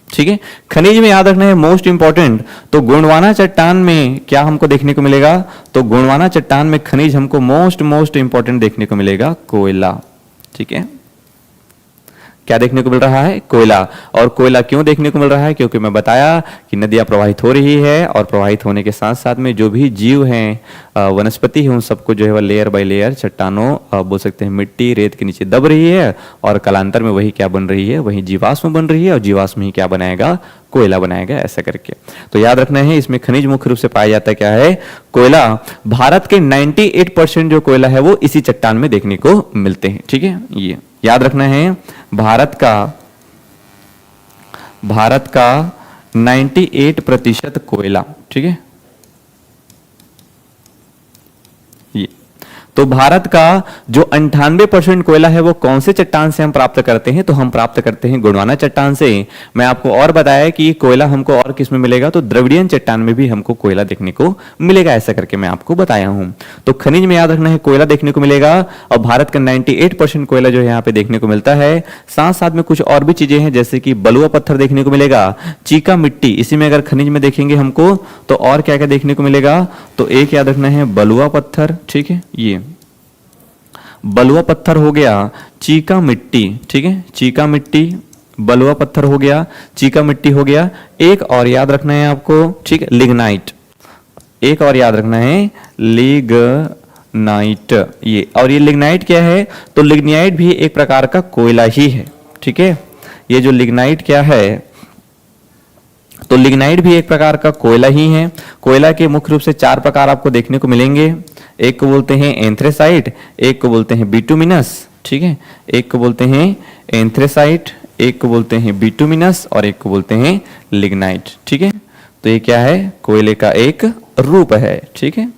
ठीक है। खनिज में याद रखना है मोस्ट इंपॉर्टेंट, तो गोंडवाना चट्टान में क्या हमको देखने को मिलेगा, तो गोंडवाना चट्टान में खनिज हमको मोस्ट इंपॉर्टेंट देखने को मिलेगा कोयला। ठीक है, क्या देखने को मिल रहा है, कोयला। और कोयला क्यों देखने को मिल रहा है, क्योंकि मैं बताया कि नदियां प्रवाहित हो रही है, और प्रवाहित होने के साथ साथ में जो भी जीव हैं, वनस्पति है, उन सबको जो है वह लेयर बाय लेयर चट्टानों बोल सकते हैं मिट्टी रेत के नीचे दब रही है, और कालांतर में वही क्या बन रही है, वही जीवाश्म बन रही है, और जीवाश्म ही क्या बनाएगा, कोयला बनाएगा, ऐसा करके। तो याद रखना है इसमें खनिज मुख्य रूप से पाया जाता है क्या है, कोयला। भारत के 98% जो कोयला है वो इसी चट्टान में देखने को मिलते हैं। ठीक है, ये याद रखना है, भारत का 98% कोयला। ठीक है, ये तो भारत का जो 98% कोयला है वो कौन से चट्टान से हम प्राप्त करते हैं, तो हम प्राप्त करते हैं गोंडवाना चट्टान से। मैं आपको और बताया कि कोयला हमको और किस में मिलेगा, तो द्रविड़ियन चट्टान में भी हमको कोयला देखने को मिलेगा, ऐसा करके मैं आपको बताया हूं। तो खनिज में याद रखना है कोयला देखने को मिलेगा, और भारत का 98% कोयला जो है यहाँ पे देखने को मिलता है। साथ साथ में कुछ और भी चीजें हैं, जैसे कि बलुआ पत्थर देखने को मिलेगा, चीका मिट्टी, इसी में अगर खनिज में देखेंगे हमको तो और क्या क्या देखने को मिलेगा, तो एक याद रखना है बलुआ पत्थर। ठीक है, ये बलुआ पत्थर हो गया, चीका मिट्टी। ठीक है, चीका मिट्टी, बलुआ पत्थर हो गया, चीका मिट्टी हो गया। एक और याद रखना है आपको, ठीक है, लिग्नाइट। एक और याद रखना है लिग्नाइट, ये। और ये लिग्नाइट क्या है, तो लिग्नाइट भी एक प्रकार का कोयला ही है। ठीक है, ये जो लिग्नाइट क्या है, तो लिग्नाइट भी एक प्रकार का कोयला ही है। कोयला के मुख्य रूप से 4 प्रकार आपको देखने को मिलेंगे। एक को बोलते हैं एंथ्रेसाइट, एक को बोलते हैं बिटुमिनस। ठीक है, एक को बोलते हैं एंथ्रेसाइट, एक को बोलते हैं बिटुमिनस, और एक को बोलते हैं लिग्नाइट। ठीक है, तो ये क्या है, कोयले का एक रूप है। ठीक है,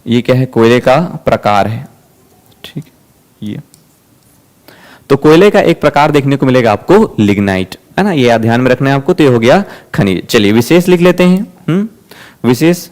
ये क्या है, कोयले का प्रकार है। ठीक, ये। तो कोयले का एक प्रकार देखने को मिलेगा आपको लिग्नाइट, है ना, ये ध्यान में रखना है आपको। तो ये हो गया खनिज। चलिए विशेष लिख लेते हैं। विशेष,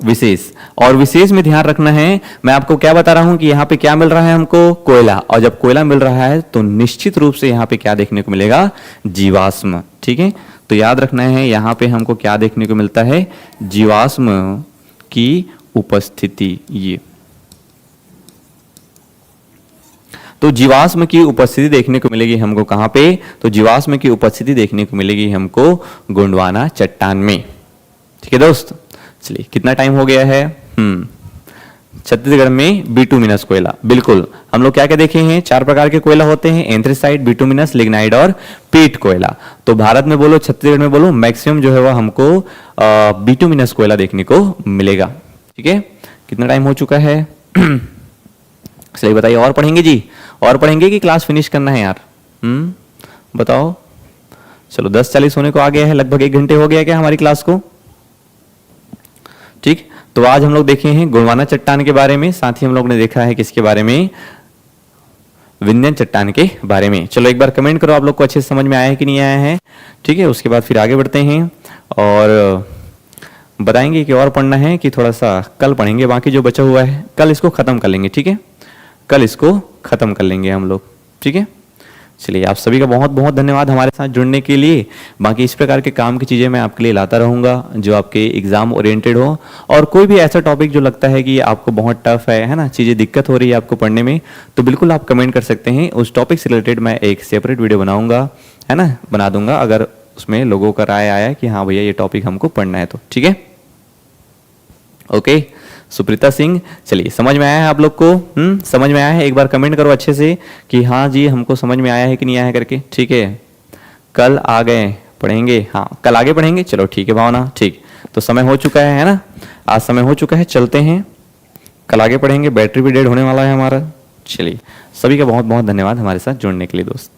विशेष, और विशेष में ध्यान रखना है, मैं आपको क्या बता रहा हूं कि यहां पे क्या मिल रहा है हमको, कोयला। और जब कोयला मिल रहा है तो निश्चित रूप से यहां पे क्या देखने को मिलेगा, जीवाश्म। ठीक है, तो याद रखना है यहां पे हमको क्या देखने को मिलता है, जीवाश्म की उपस्थिति। ये तो जीवाश्म की उपस्थिति देखने को मिलेगी हमको कहां पे, तो जीवाश्म की उपस्थिति देखने को मिलेगी हमको गोंडवाना चट्टान में। ठीक है दोस्त, चलिए कितना टाइम हो गया है। छत्तीसगढ़ में बिटुमिनस कोयला, बिल्कुल हम लोग क्या क्या देखे हैं, 4 प्रकार के कोयला होते हैं, एंथ्रेसाइट, बिटुमिनस, लिग्नाइट और पीट कोयला। तो भारत में बोलो, छत्तीसगढ़ में बोलो, मैक्सिमम जो है वह हमको बिटुमिनस कोयला देखने को मिलेगा। ठीक है, कितना टाइम हो चुका है, चलिए बताइए। और पढ़ेंगे जी, और पढ़ेंगे कि क्लास फिनिश करना है यार, बताओ। चलो 10:40 होने को आ गया है, लगभग 1 घंटे हो गया क्या हमारी क्लास को। ठीक, तो आज हम लोग देखे हैं गोंडवाना चट्टान के बारे में, साथ ही हम लोग ने देखा है किसके बारे में, विंध्यन चट्टान के बारे में। चलो एक बार कमेंट करो आप लोग को अच्छे से समझ में आया है कि नहीं आया है। ठीक है, उसके बाद फिर आगे बढ़ते हैं और बताएंगे कि और पढ़ना है कि थोड़ा सा कल पढ़ेंगे, बाकी जो बचा हुआ है कल इसको खत्म कर लेंगे। ठीक है, कल इसको खत्म कर लेंगे हम लोग। ठीक है, चलिए आप सभी का बहुत बहुत धन्यवाद हमारे साथ जुड़ने के लिए। बाकी इस प्रकार के काम की चीज़ें मैं आपके लिए लाता रहूँगा जो आपके एग्जाम ओरिएंटेड हो, और कोई भी ऐसा टॉपिक जो लगता है कि आपको बहुत टफ है ना, चीज़ें दिक्कत हो रही है आपको पढ़ने में, तो बिल्कुल आप कमेंट कर सकते हैं। उस टॉपिक से रिलेटेड मैं एक सेपरेट वीडियो बनाऊँगा, है ना, बना दूंगा, अगर उसमें लोगों का राय आया कि हाँ भैया ये टॉपिक हमको पढ़ना है तो। ठीक है, ओके सुप्रीता सिंह, चलिए समझ में आया है आप लोग को, समझ में आया है, एक बार कमेंट करो अच्छे से कि हाँ जी हमको समझ में आया है कि नहीं आया है करके। ठीक है, कल आ गए पढ़ेंगे, हाँ कल आगे पढ़ेंगे। चलो ठीक है भावना, ठीक, तो समय हो चुका है ना, आज समय हो चुका है, चलते हैं कल आगे पढ़ेंगे, बैटरी भी डेड होने वाला है हमारा। चलिए सभी का बहुत बहुत धन्यवाद हमारे साथ जुड़ने के लिए दोस्त।